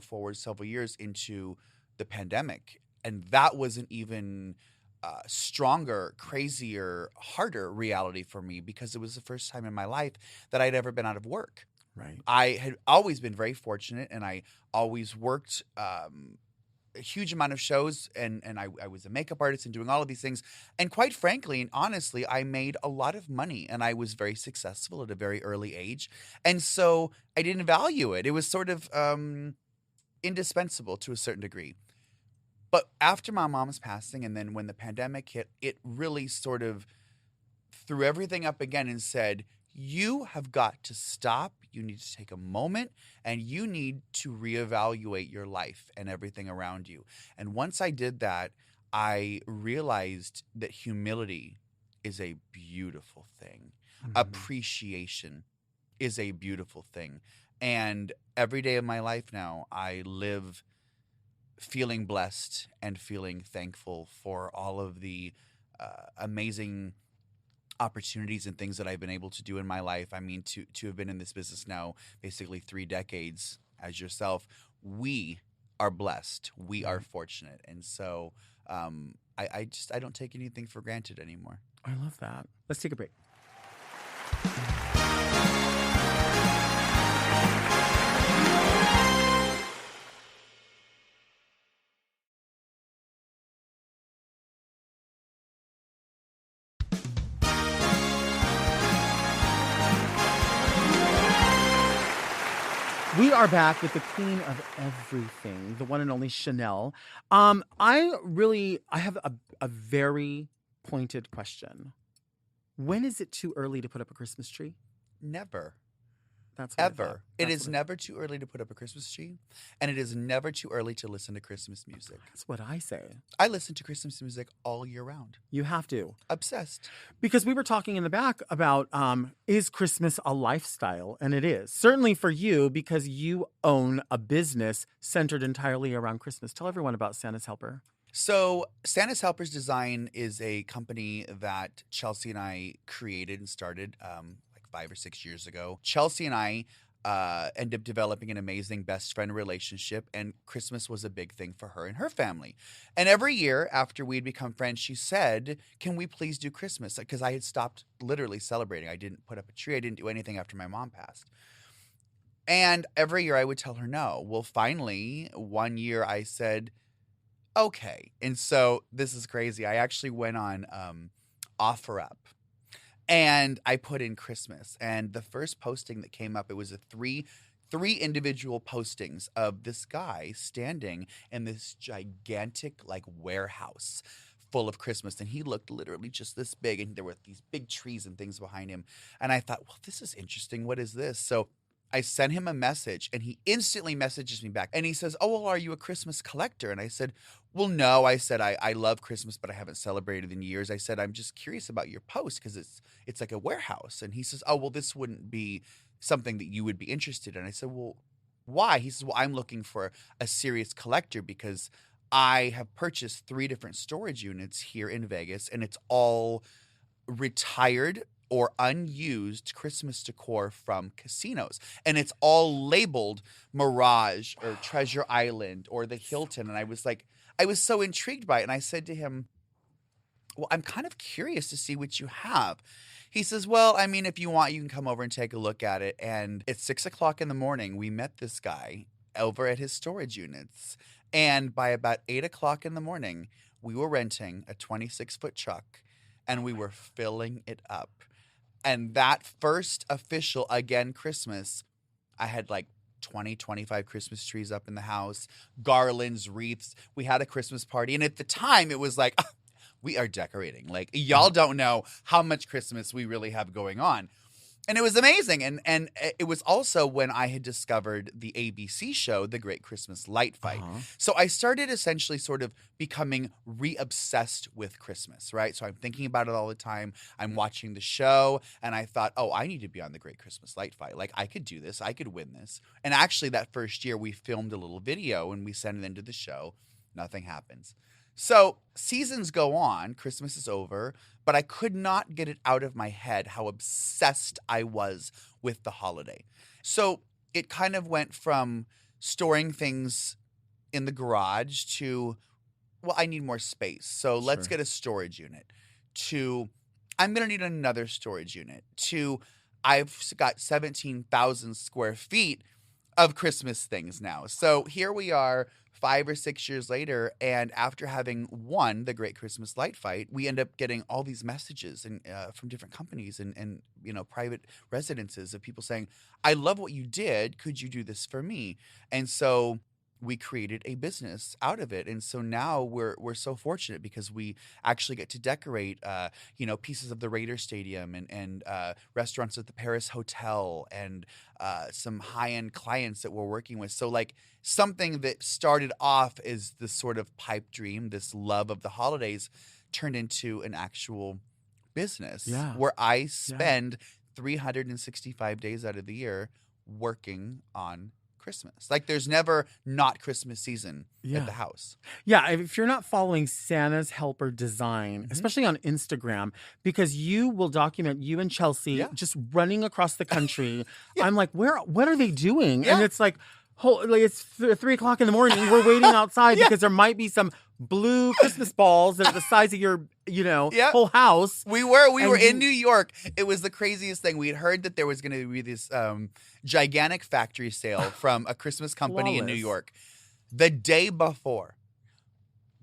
forward several years into the pandemic. And that was an even stronger, crazier, harder reality for me because it was the first time in my life that I'd ever been out of work. Right. I had always been very fortunate and I always worked a huge amount of shows and I was a makeup artist and doing all of these things. And quite frankly and honestly, I made a lot of money and I was very successful at a very early age. And so I didn't value it. It was sort of indispensable to a certain degree. But after my mom's passing and then when the pandemic hit, it really sort of threw everything up again and said, you have got to stop. You need to take a moment and you need to reevaluate your life and everything around you. And once I did that, I realized that humility is a beautiful thing. Appreciation is a beautiful thing. And every day of my life now, I live feeling blessed and feeling thankful for all of the amazing opportunities and things that I've been able to do in my life. I mean, to have been in this business now basically 3 decades as yourself, we are blessed. We are fortunate. And so I don't take anything for granted anymore. I love that. Let's take a break. We are back with the queen of everything, the one and only Shannel. I have a very pointed question. When is it too early to put up a Christmas tree? Never. That's what I Ever. thought. It That's is what never too early to put up a Christmas tree, and it is never too early to listen to Christmas music. That's what I say. I listen to Christmas music all year round. You have to. Obsessed. Because we were talking in the back about is Christmas a lifestyle? And it is. Certainly for you, because you own a business centered entirely around Christmas. Tell everyone about Santa's Helper. So, Santa's Helpers Design is a company that Chelsea and I created and started like 5 or 6 years ago. Chelsea and I ended up developing an amazing best friend relationship, and Christmas was a big thing for her and her family. And every year after we'd become friends, she said, "Can we please do Christmas?" Because I had stopped literally celebrating. I didn't put up a tree, I didn't do anything after my mom passed. And every year I would tell her no. Well, finally, one year I said, okay. And so this is crazy. I actually went on OfferUp and I put in Christmas. And the first posting that came up, it was a three individual postings of this guy standing in this gigantic like warehouse full of Christmas. And he looked literally just this big. And there were these big trees and things behind him. And I thought, well, this is interesting. What is this? So I sent him a message and he instantly messages me back and he says, "Oh, well, are you a Christmas collector?" And I said, "Well, no." I said, I love Christmas, but I haven't celebrated in years. I said, "I'm just curious about your post because it's like a warehouse." And he says, "Oh, well, this wouldn't be something that you would be interested in." I said, "Well, why?" He says, "Well, I'm looking for a serious collector because I have purchased 3 different storage units here in Vegas and it's all retired or unused Christmas decor from casinos. And it's all labeled Mirage or Treasure Island or the Hilton." And I was so intrigued by it. And I said to him, "Well, I'm kind of curious to see what you have." He says, "Well, I mean, if you want, you can come over and take a look at it." And it's 6:00 in the morning. We met this guy over at his storage units. And by about 8:00 in the morning, we were renting a 26-foot truck and we were filling it up. And that first official, again, Christmas, I had like 20, 25 Christmas trees up in the house, garlands, wreaths. We had a Christmas party. And at the time, it was like, we are decorating. Like, y'all don't know how much Christmas we really have going on. And it was amazing. And it was also when I had discovered the ABC show, The Great Christmas Light Fight. So I started essentially sort of becoming re-obsessed with Christmas, right? So I'm thinking about it all the time. I'm watching the show and I thought, oh, I need to be on The Great Christmas Light Fight. Like, I could do this. I could win this. And actually that first year we filmed a little video and we sent it into the show. Nothing happens. So seasons go on, Christmas is over, but I could not get it out of my head how obsessed I was with the holiday. So it kind of went from storing things in the garage to, well, I need more space. So let's get a storage unit, to I'm going to need another storage unit, to I've got 17,000 square feet of Christmas things now. So here we are 5 or 6 years later, and after having won the Great Christmas Light Fight, we end up getting all these messages and from different companies and private residences of people saying, "I love what you did. Could you do this for me?" And so we created a business out of it. And so now we're so fortunate because we actually get to decorate, pieces of the Raider Stadium and restaurants at the Paris Hotel and some high-end clients that we're working with. So like something that started off as this sort of pipe dream, this love of the holidays, turned into an actual business where I spend 365 days out of the year working on Christmas. Like there's never not Christmas season at the house. Yeah, if you're not following Santa's Helper Design, especially on Instagram, because you will document you and Chelsea just running across the country. I'm like, what are they doing? And it's like, it's 3 o'clock in the morning. We're waiting outside because there might be some blue Christmas balls that are the size of your, whole house. We were in New York. It was the craziest thing. We'd heard that there was going to be this gigantic factory sale from a Christmas company in New York. The day before,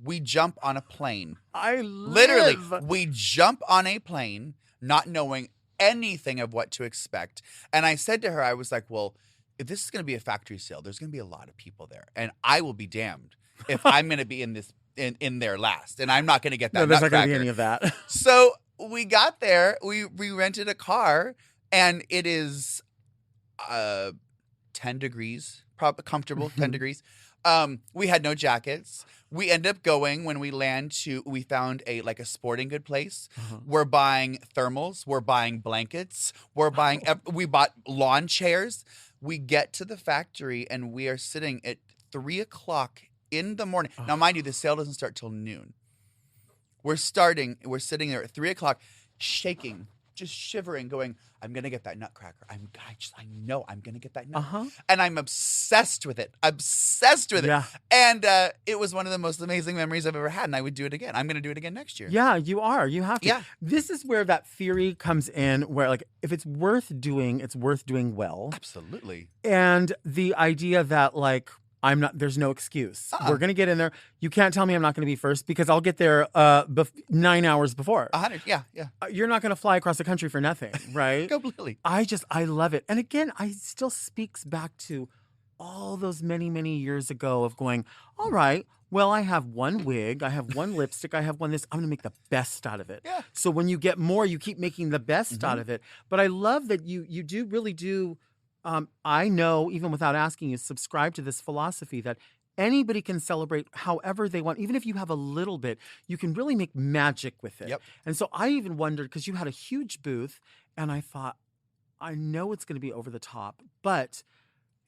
we jump on a plane. Literally, we jump on a plane, not knowing anything of what to expect. And I said to her, I was like, well, if this is going to be a factory sale, there's going to be a lot of people there. And I will be damned if I'm going to be in there last. And I'm not going to get that. No, there's not going to be any of that. So we got there. We rented a car. And it is 10 degrees, probably comfortable, 10 degrees. We had no jackets. We end up going when we land we found a sporting good place. We're buying thermals. We're buying blankets. We bought lawn chairs. We get to the factory and we are sitting at 3 o'clock in the morning. Now, mind you, the sale doesn't start till noon. We're sitting there at 3 o'clock, shaking, just shivering, going, I'm going to get that nutcracker. I know I'm going to get that nut. And I'm obsessed with it. Yeah. And it was one of the most amazing memories I've ever had. And I would do it again. I'm going to do it again next year. Yeah, you are. You have to. Yeah. This is where that theory comes in, where like if it's worth doing well. Absolutely. And the idea that like there's no excuse. We're going to get in there. You can't tell me I'm not going to be first because I'll get there 9 hours before. 100. Yeah. You're not going to fly across the country for nothing, right? Completely. I love it. And again, I still speaks back to all those many, many years ago of going, all right, well, I have one wig, I have one lipstick, I have one this. I'm going to make the best out of it. Yeah. So when you get more, you keep making the best out of it. But I love that you really do. I know, even without asking you, subscribe to this philosophy that anybody can celebrate however they want. Even if you have a little bit, you can really make magic with it. Yep. And so I even wondered, because you had a huge booth, and I thought, I know it's going to be over the top, but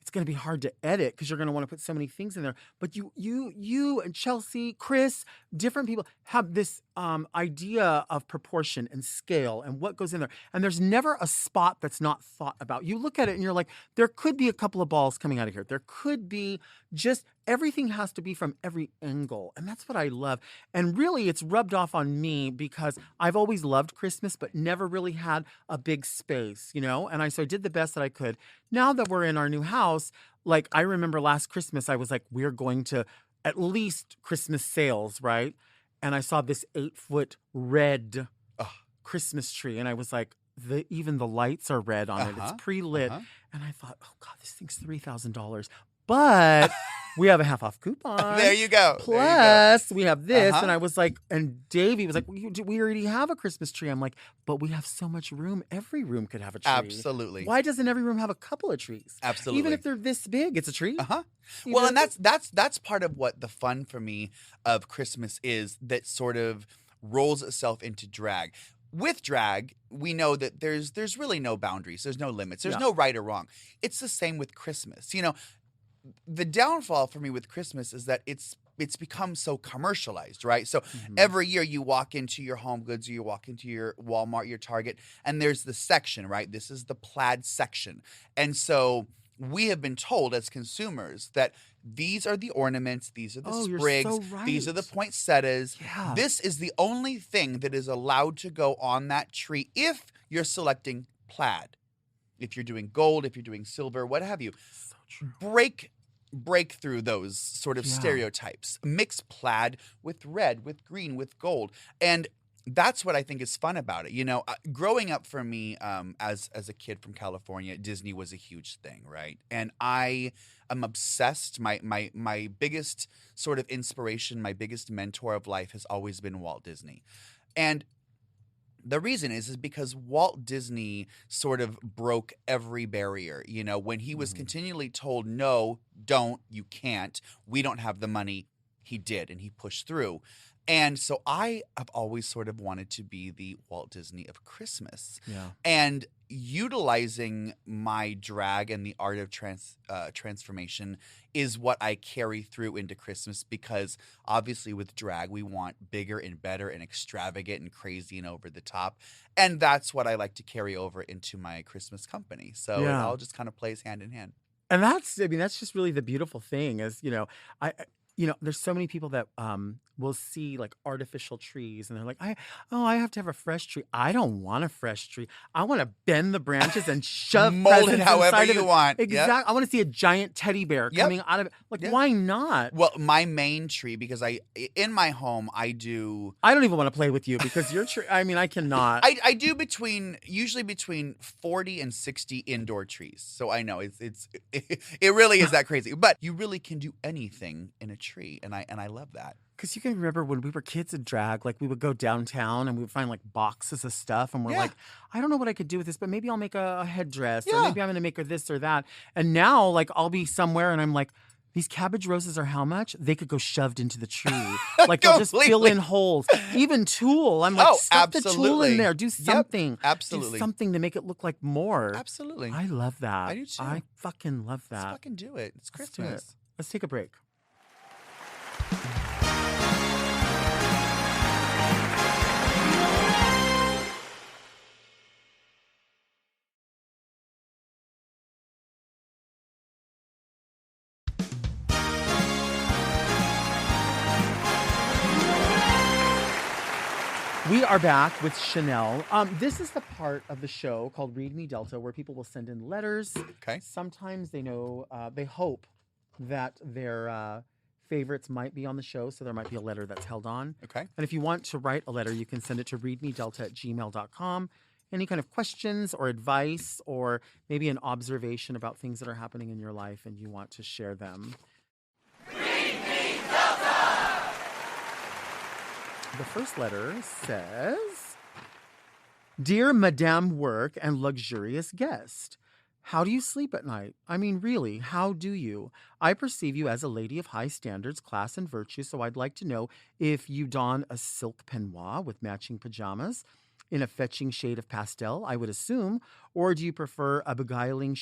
it's going to be hard to edit because you're going to want to put so many things in there. But you and Chelsea, Chris, different people have this idea of proportion and scale and what goes in there. And there's never a spot that's not thought about. You look at it and you're like, there could be a couple of balls coming out of here. There could be just everything has to be from every angle. And that's what I love. And really, it's rubbed off on me because I've always loved Christmas, but never really had a big space, you know? And so I did the best that I could. Now that we're in our new house, like I remember last Christmas, I was like, we're going to at least Christmas sales, right? And I saw this 8-foot red Christmas tree. And I was like, even the lights are red on it. It's pre-lit. And I thought, oh God, this thing's $3,000. But we have a half off coupon. There you go. Plus, we have this. And I was like, and Davey was like, we already have a Christmas tree. I'm like, but we have so much room. Every room could have a tree. Absolutely. Why doesn't every room have a couple of trees? Absolutely. Even if they're this big, it's a tree. Well, and that's part of what the fun for me of Christmas is, that sort of rolls itself into drag. With drag, we know that there's really no boundaries. There's no limits. There's no right or wrong. It's the same with Christmas. You know, the downfall for me with Christmas is that it's become so commercialized, right? So every year you walk into your Home Goods or you walk into your Walmart, your Target, and there's the section, right? This is the plaid section. And so we have been told as consumers that these are the ornaments, these are the sprigs, you're so right. These are the poinsettias. Yeah. This is the only thing that is allowed to go on that tree if you're selecting plaid. If you're doing gold, if you're doing silver, what have you. So true. Break through those sort of stereotypes. Mix plaid with red, with green, with gold. And that's what I think is fun about it. You know, growing up for me as a kid from California, Disney was a huge thing, right? And I am obsessed. My biggest sort of inspiration, my biggest mentor of life has always been Walt Disney. And the reason is because Walt Disney sort of broke every barrier. You know, when he was continually told, no, don't, you can't, we don't have the money, he did, and he pushed through. And so I have always sort of wanted to be the Walt Disney of Christmas. Yeah. And utilizing my drag and the art of transformation is what I carry through into Christmas, because obviously with drag, we want bigger and better and extravagant and crazy and over the top. And that's what I like to carry over into my Christmas company. So it all just kind of plays hand in hand. And that's just really the beautiful thing is, there's so many people that will see like artificial trees and they're like, I have to have a fresh tree. I don't want a fresh tree. I want to bend the branches and shove mold it presents however inside of you it. want. Exactly. Yep. I want to see a giant teddy bear coming out of it. Like, why not? Well, my main tree, because in my home, I don't even want to play with you because your tree, I cannot. I do usually between 40 and 60 indoor trees. So I know it really is that crazy. But you really can do anything in a tree. And I love that. Because you can remember when we were kids in drag, like we would go downtown and we would find like boxes of stuff and we're like, I don't know what I could do with this, but maybe I'll make a headdress or maybe I'm going to make her this or that. And now like I'll be somewhere and I'm like, these cabbage roses are how much? They could go shoved into the tree. Like they'll just fill in holes. Even tulle. I'm like, stuff the tulle in there. Do something. Absolutely. Do something to make it look like more. Absolutely. I love that. I do too. I fucking love that. Let's fucking do it. It's Christmas. Let's take a break. We are back with Shannel. This is the part of the show called Read Me Delta where people will send in letters. Okay. Sometimes they know, they hope that their favorites might be on the show, so there might be a letter that's held on. Okay. And if you want to write a letter, you can send it to readmedelta@gmail.com. Any kind of questions or advice or maybe an observation about things that are happening in your life and you want to share them. The first letter says, Dear Madame Work and Luxurious Guest, how do you sleep at night? I mean, really, how do you? I perceive you as a lady of high standards, class, and virtue, so I'd like to know if you don a silk peignoir with matching pajamas in a fetching shade of pastel, I would assume, or do you prefer a beguiling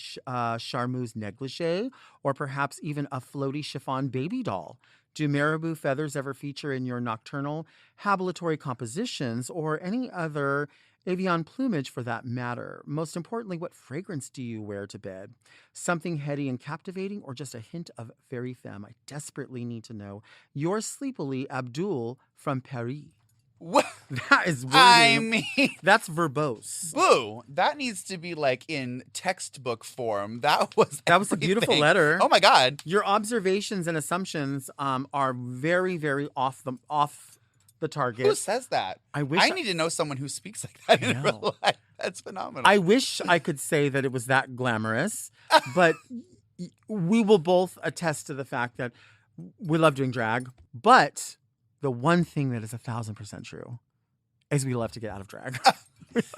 charmeuse negligee, or perhaps even a floaty chiffon baby doll? Do marabou feathers ever feature in your nocturnal habillatory compositions or any other avian plumage for that matter? Most importantly, what fragrance do you wear to bed? Something heady and captivating or just a hint of fairy femme? I desperately need to know. Yours sleepily, Abdul from Paris. What? That is wording. I mean, That's verbose. boo. That needs to be like in textbook form. That was A beautiful everything. letter. Oh my God. Your observations and assumptions are very, very off the target. Who says that? I wish I need to know someone who speaks like that in I know. real life. That's phenomenal. I wish I could say that it was that glamorous, but we will both attest to the fact that we love doing drag. But the one thing that is 1,000% true is we love to get out of drag.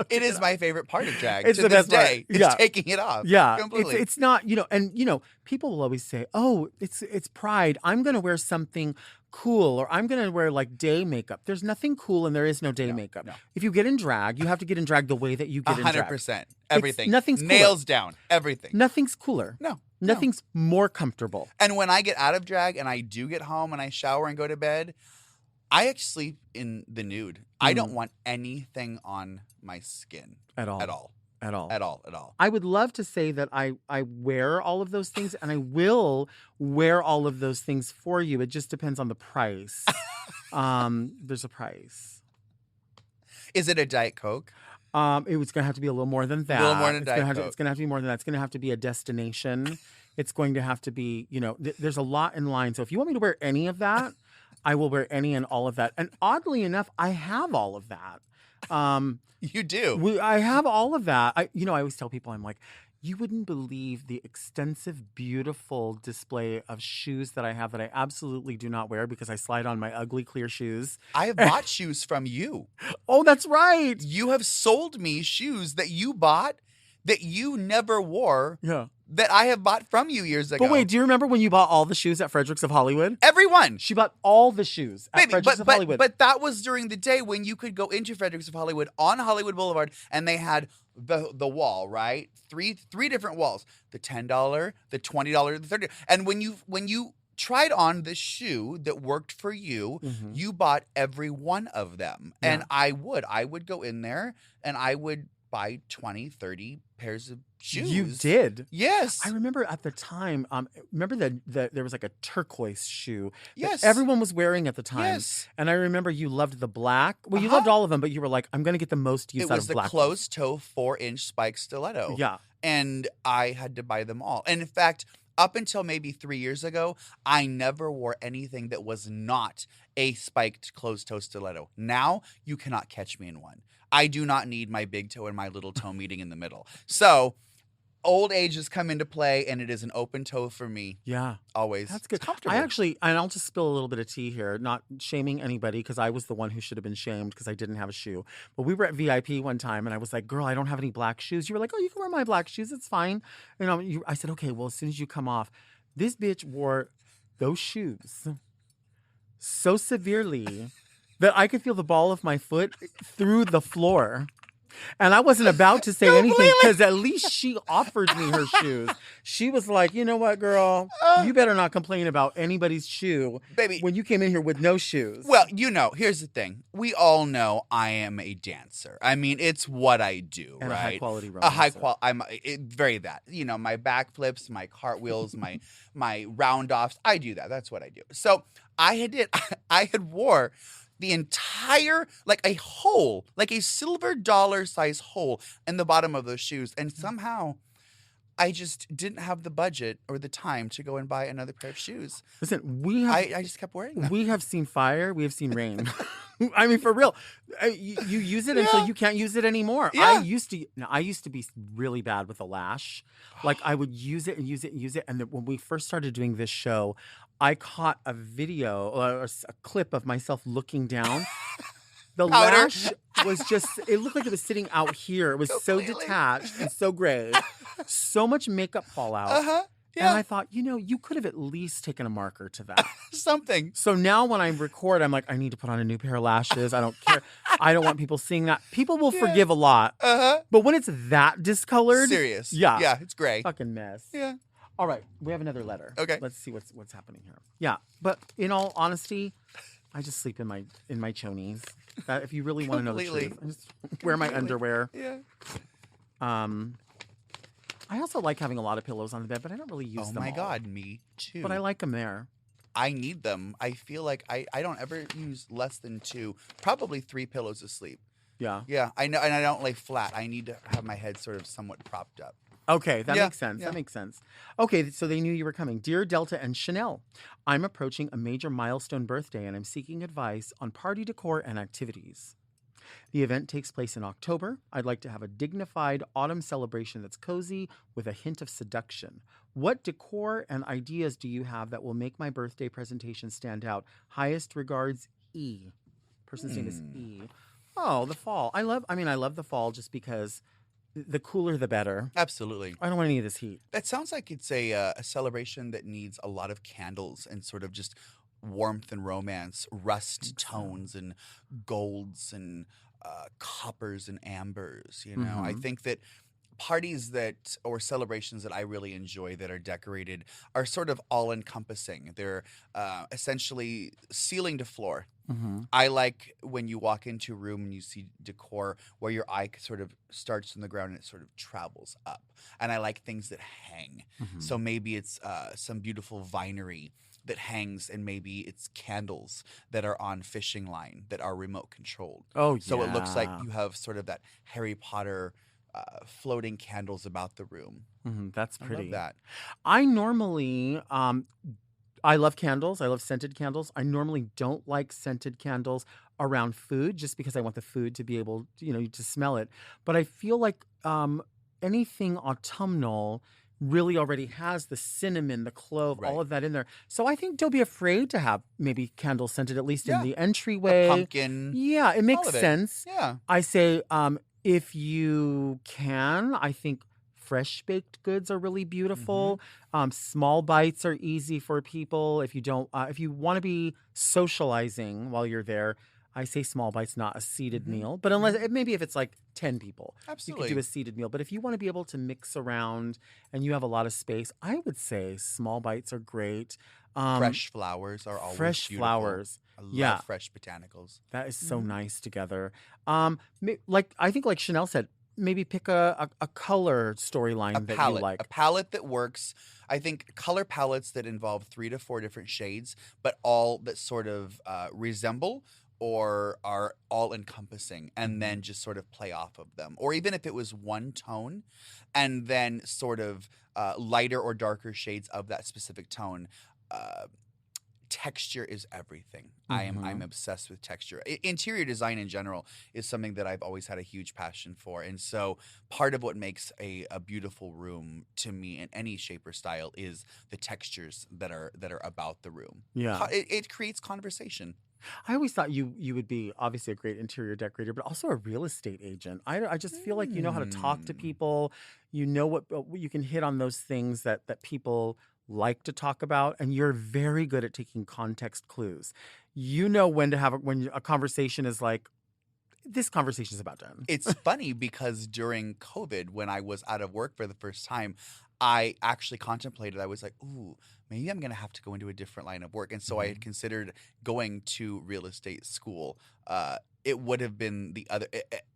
It is my favorite part of drag. It's to the this best part. day. It's Yeah. taking it off. Yeah, Completely. it's not, people will always say, "Oh, it's Pride. I'm going to wear something cool, or I'm going to wear like day makeup." There's nothing cool, and there is no day makeup. no. If you get in drag, you have to get in drag the way that you get in drag. 100%. Everything. nothing's cooler. Nails down. Everything. Nothing's cooler. No. Nothing's more comfortable. And when I get out of drag and I do get home and I shower and go to bed, I actually sleep in the nude. I don't want anything on my skin. At all. At all. At all. At all. At all. I would love to say that I wear all of those things, and I will wear all of those things for you. It just depends on the price. There's a price. Is it a Diet Coke? It was going to have to be a little more than that. A little more than it's Diet gonna have to, Coke. It's going to have to be more than that. It's going to have to be a destination. It's going to have to be, there's a lot in line. So if you want me to wear any of that, I will wear any and all of that. And oddly enough, I have all of that. You do. I have all of that. I always tell people, I'm like, you wouldn't believe the extensive, beautiful display of shoes that I have that I absolutely do not wear because I slide on my ugly clear shoes. I have bought shoes from you. Oh, that's right. You have sold me shoes that you bought that you never wore Yeah. that I have bought from you years ago. But wait, do you remember when you bought all the shoes at Fredericks of Hollywood? Everyone. She bought all the shoes at Baby, Fredericks of Hollywood. but that was during the day when you could go into Fredericks of Hollywood on Hollywood Boulevard and they had the wall, right? Three different walls. The $10, the $20, the $30. And when you tried on the shoe that worked for you, you bought every one of them. Yeah. And I would go in there and I would buy 20, 30 pairs of shoes. You did. Yes. I remember at the time, remember that there was like a turquoise shoe Yes. that everyone was wearing at the time. Yes. And I remember you loved the black. Well, you loved all of them, but you were like, I'm going to get the most use It out was of the black. closed toe 4-inch spike stiletto. Yeah. And I had to buy them all. And in fact, up until maybe 3 years ago, I never wore anything that was not a spiked closed toe stiletto. Now, you cannot catch me in one. I do not need my big toe and my little toe meeting in the middle. So, old age has come into play, and it is an open toe for me. Yeah. Always. That's good. It's comfortable. and I'll just spill a little bit of tea here, not shaming anybody because I was the one who should have been shamed because I didn't have a shoe. But we were at VIP one time and I was like, girl, I don't have any black shoes. You were like, oh, you can wear my black shoes. It's fine. I said, okay, well, as soon as you come off, this bitch wore those shoes so severely that I could feel the ball of my foot through the floor. And I wasn't about to say anything because at least she offered me her shoes. She was like, you know what, girl? You better not complain about anybody's shoe. Baby. When you came in here with no shoes. Well, here's the thing. We all know I am a dancer. I mean, it's what I do, And right? a high-quality A high romancer. quality. Very that. My backflips, my cartwheels, my round offs. I do that. That's what I do. So I had wore the entire, like a hole, like a silver dollar size hole in the bottom of those shoes. And somehow I just didn't have the budget or the time to go and buy another pair of shoes. Listen, I just kept wearing them. we have seen fire. We have seen rain. I mean, for real. You use it until you can't use it anymore. Yeah. I used to be really bad with a lash. Like I would use it and use it and use it. And then when we first started doing this show, I caught a video or a clip of myself looking down. The Powder. lash was just, it looked like it was sitting out here. It was so Completely. detached and so gray. So much makeup fallout. Uh-huh. And Yeah. I thought, you could have at least taken a marker to that. Something. So now when I record, I'm like, I need to put on a new pair of lashes. I don't care. I don't want people seeing that. People will forgive a lot. Uh-huh. But when it's that discolored, Serious. Yeah. Yeah, it's gray. fucking mess. Yeah. All right, we have another letter. Okay. Let's see what's happening here. Yeah, but in all honesty, I just sleep in my chonies. That if you really want to know the Completely. truth, I just wear my Completely. underwear. Yeah. I also like having a lot of pillows on the bed, but I don't really use Oh them my all. God, me too. But I like them there. I need them. I feel like I don't ever use less than 2, probably 3 pillows to sleep. Yeah. Yeah, I know, and I don't lay flat. I need to have my head sort of somewhat propped up. Okay, that Yeah, makes sense. yeah. That makes sense. Okay, so they knew you were coming. Dear Delta and Shannel, I'm approaching a major milestone birthday and I'm seeking advice on party decor and activities. The event takes place in October. I'd like to have a dignified autumn celebration that's cozy with a hint of seduction. What decor and ideas do you have that will make my birthday presentation stand out? Highest regards, E. Person's name is E. Oh, the fall. I love the fall just because the cooler the better. Absolutely. I don't want any of this heat. That sounds like it's a celebration that needs a lot of candles and sort of just warmth and romance, rust tones and golds and coppers and ambers. You know, I think that parties that or celebrations that I really enjoy that are decorated are sort of all encompassing. They're essentially ceiling to floor. I like when you walk into a room and you see decor where your eye sort of starts on the ground and it sort of travels up. And I like things that hang. So maybe it's some beautiful vinery that hangs, and maybe it's candles that are on fishing line that are remote controlled. Oh, So it looks like yeah. you have sort of that Harry Potter floating candles about the room. That's I pretty. love that. I normally, I love candles. I love scented candles. I normally don't like scented candles around food just because I want the food to be able, to smell it. But I feel like anything autumnal really already has the cinnamon, the clove, Right. all of that in there. So I think don't be afraid to have maybe candles scented, at least Yeah. in the entryway. Pumpkin. Yeah, it makes of it. sense. Yeah. I say, if you can, I think fresh baked goods are really beautiful. Small bites are easy for people. If you don't, if you want to be socializing while you're there, I say small bites, not a seated meal. But maybe if it's like 10 people, you Absolutely. could do a seated meal. But if you want to be able to mix around and you have a lot of space, I would say small bites are great. Fresh flowers are always fresh beautiful. flowers. I love Yeah. fresh botanicals. That is so nice together. I think like Shannel said, maybe pick a color storyline that you like. A palette that works. I think color palettes that involve 3 to 4 different shades, but all that sort of resemble or are all encompassing, and then just sort of play off of them. Or even if it was one tone and then sort of lighter or darker shades of that specific tone. Texture is everything. I'm obsessed with texture. Interior design in general is something that I've always had a huge passion for. And so part of what makes a beautiful room to me in any shape or style is the textures that are about the room. Yeah. It creates conversation. I always thought you would be obviously a great interior decorator, but also a real estate agent. I just feel like you know how to talk to people. You know what you can hit on those things that people like to talk about, and you're very good at taking context clues. You know when a conversation is like, this conversation is about done. It's funny because during COVID, when I was out of work for the first time, I actually contemplated, I was like, ooh, maybe I'm going to have to go into a different line of work. And so I had considered going to real estate school. It would have been the other.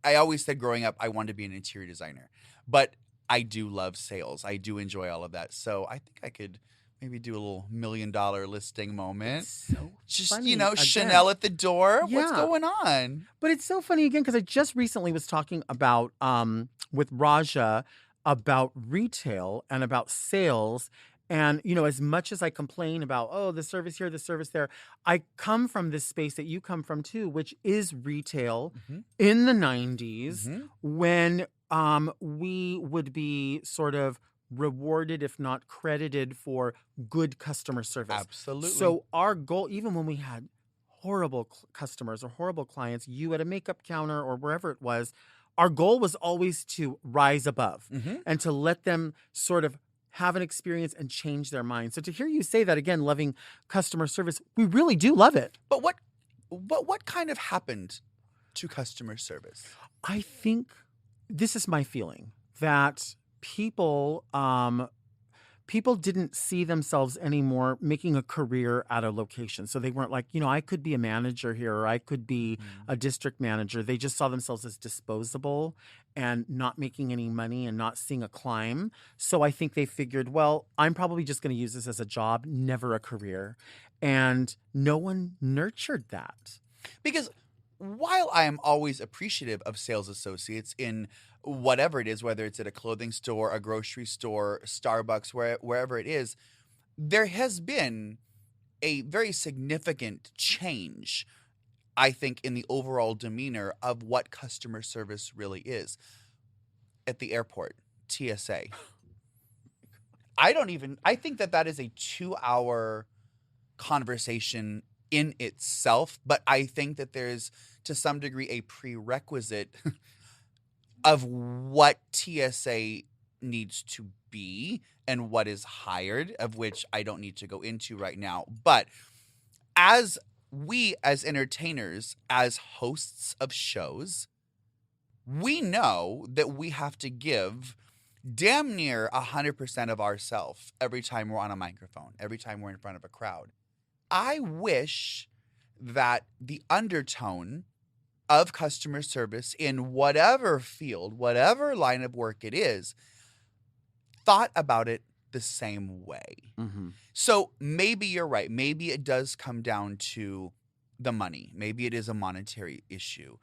I always said growing up, I wanted to be an interior designer. But I do love sales. I do enjoy all of that. So I think I could Maybe do a little $1 million listing moment. It's so Just, funny. Again. Shannel at the door. What's Yeah. going on? But it's so funny again because I just recently was talking about with Raja about retail and about sales. And, as much as I complain about, the service here, the service there, I come from this space that you come from too, which is retail in the 90s when we would be sort of rewarded, if not credited, for good customer service. Absolutely. So our goal, even when we had horrible customers or horrible clients, you at a makeup counter or wherever it was, our goal was always to rise above and to let them sort of have an experience and change their mind. So to hear you say that again, loving customer service, we really do love it. But what kind of happened to customer service? I think this is my feeling that people didn't see themselves anymore making a career at a location. So they weren't like, I could be a manager here or I could be a district manager. They just saw themselves as disposable and not making any money and not seeing a climb. So I think they figured, well, I'm probably just going to use this as a job, never a career. And no one nurtured that. Because while I am always appreciative of sales associates in whatever it is, whether it's at a clothing store, a grocery store, Starbucks, wherever it is, there has been a very significant change, I think, in the overall demeanor of what customer service really is. At the airport, TSA. I think that is a 2-hour conversation in itself, but I think that there's to some degree a prerequisite of what TSA needs to be and what is hired, of which I don't need to go into right now. But as entertainers, as hosts of shows, we know that we have to give damn near 100% of ourselves every time we're on a microphone, every time we're in front of a crowd. I wish that the undertone of customer service in whatever field, whatever line of work it is, thought about it the same way. So maybe you're right. Maybe it does come down to the money. Maybe it is a monetary issue.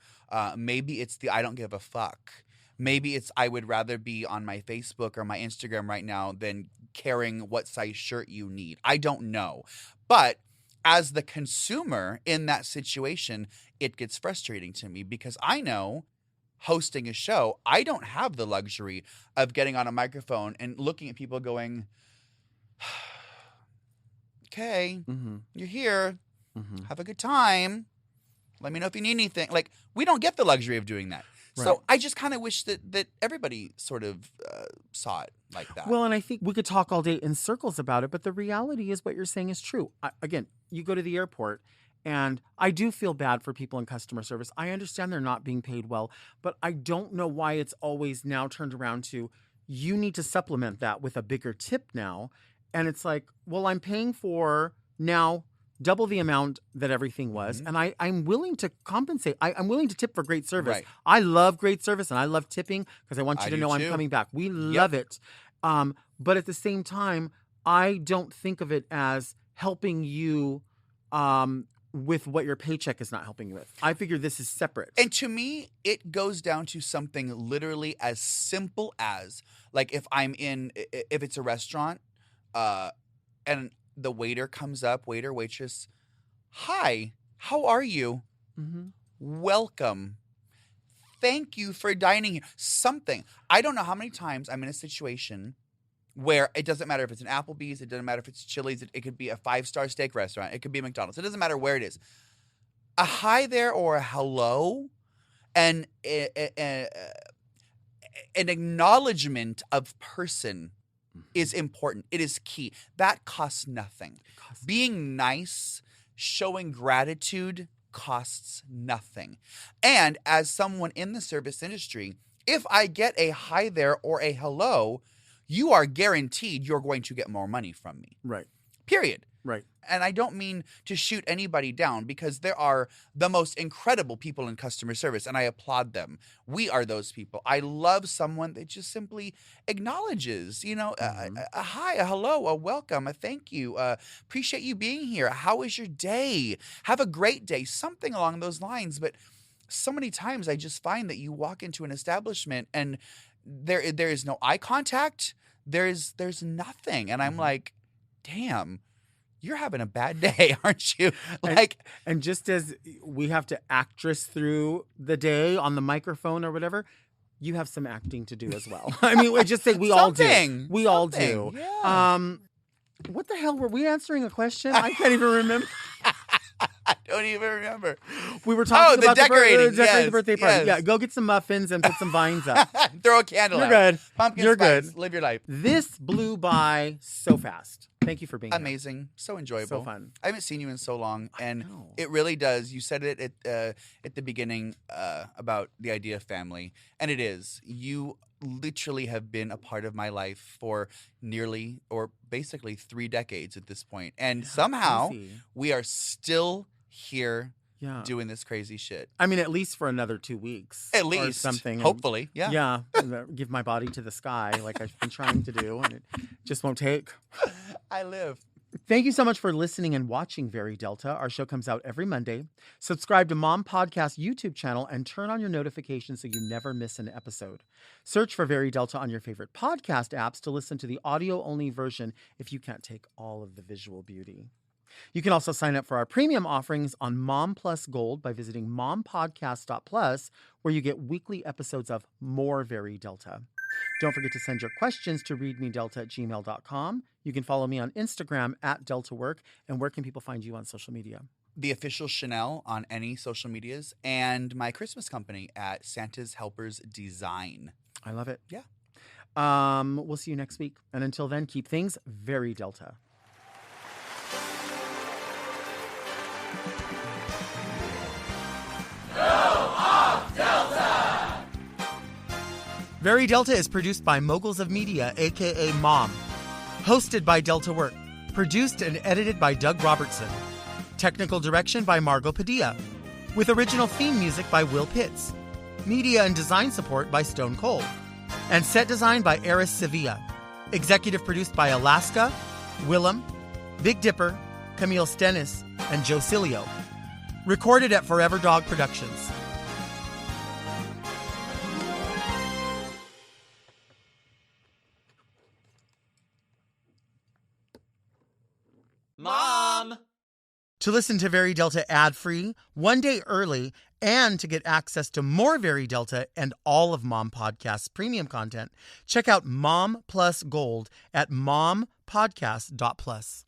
Maybe it's the I don't give a fuck. Maybe it's I would rather be on my Facebook or my Instagram right now than caring what size shirt you need. I don't know. But as the consumer in that situation, it gets frustrating to me because I know hosting a show, I don't have the luxury of getting on a microphone and looking at people going, okay, you're here. Have a good time. Let me know if you need anything. Like, we don't get the luxury of doing that. Right. So I just kind of wish that everybody sort of saw it like that. Well, and I think we could talk all day in circles about it, but the reality is what you're saying is true. Again, you go to the airport, and I do feel bad for people in customer service. I understand they're not being paid well, but I don't know why it's always now turned around to you need to supplement that with a bigger tip now. And it's like, well, I'm paying for now double the amount that everything was. And I'm willing to compensate. I'm willing to tip for great service. Right. I love great service and I love tipping because I want you to know too. I'm coming back. We love it. But at the same time, I don't think of it as helping you with what your paycheck is not helping you with. I figure this is separate. And to me, it goes down to something literally as simple as, like, if it's a restaurant and the waiter comes up, waiter, waitress, hi, how are you? Welcome. Thank you for dining here. Something. I don't know how many times I'm in a situation where it doesn't matter if it's an Applebee's, it doesn't matter if it's Chili's, it could be a 5-star steak restaurant, it could be a McDonald's. It doesn't matter where it is. A hi there or a hello and an acknowledgement of person is important. It is key. That costs nothing. Being nice, showing gratitude costs nothing. And as someone in the service industry, if I get a hi there or a hello, you are guaranteed you're going to get more money from me. Right. period. Right. And I don't mean to shoot anybody down, because there are the most incredible people in customer service, and I applaud them. We are those people. I love someone that just simply acknowledges, a hi, a hello, a welcome, a thank you, appreciate you being here. How was your day? Have a great day. Something along those lines. But so many times I just find that you walk into an establishment and there is no eye contact. There's nothing. And I'm like, damn, you're having a bad day, aren't you? And just as we have to actress through the day on the microphone or whatever, you have some acting to do as well. I mean, I just say we all do. We all do. Yeah. What the hell? Were we answering a question? I can't even remember. I don't even remember. We were talking about decorating. The birthday party. Yes. Yeah, go get some muffins and put some vines up. Throw a candle You're out. good. Pumpkin You're spice. good. Live your life. This blew by so fast. Thank you for being Amazing. So enjoyable. So fun. I haven't seen you in so long, and know. it really does. You said it at the beginning about the idea of family, and it is. You literally have been a part of my life for nearly, or basically 3 decades at this point. And somehow crazy. we are still here doing this crazy shit. I mean, at least for another 2 weeks. At or least. something. Hopefully. Yeah. Yeah. And, give my body to the sky like I've been trying to do, and it just won't take. I live. Thank you so much for listening and watching Very Delta. Our show comes out every Monday. Subscribe to Mom Podcast YouTube channel and turn on your notifications so you never miss an episode. Search for Very Delta on your favorite podcast apps to listen to the audio-only version if you can't take all of the visual beauty. You can also sign up for our premium offerings on Mom Plus Gold by visiting mompodcast.plus, where you get weekly episodes of more Very Delta. Don't forget to send your questions to readmedelta@gmail.com. You can follow me on Instagram @DeltaWork. And where can people find you on social media? The official Shannel on any social medias, and my Christmas company at Santa's Helpers Design. I love it. Yeah. We'll see you next week. And until then, keep things very Delta. Very Delta is produced by Moguls of Media, a.k.a. Mom. Hosted by Delta Work. Produced and edited by Doug Robertson. Technical direction by Margot Padilla. With original theme music by Will Pitts. Media and design support by Stone Cold. And set design by Eris Sevilla. Executive produced by Alaska, Willem, Big Dipper, Camille Stennis, and Joe Cilio. Recorded at Forever Dog Productions. Mom! To listen to Very Delta ad-free, 1 day early, and to get access to more Very Delta and all of Mom Podcast's premium content, check out Mom Plus Gold at mompodcast.plus.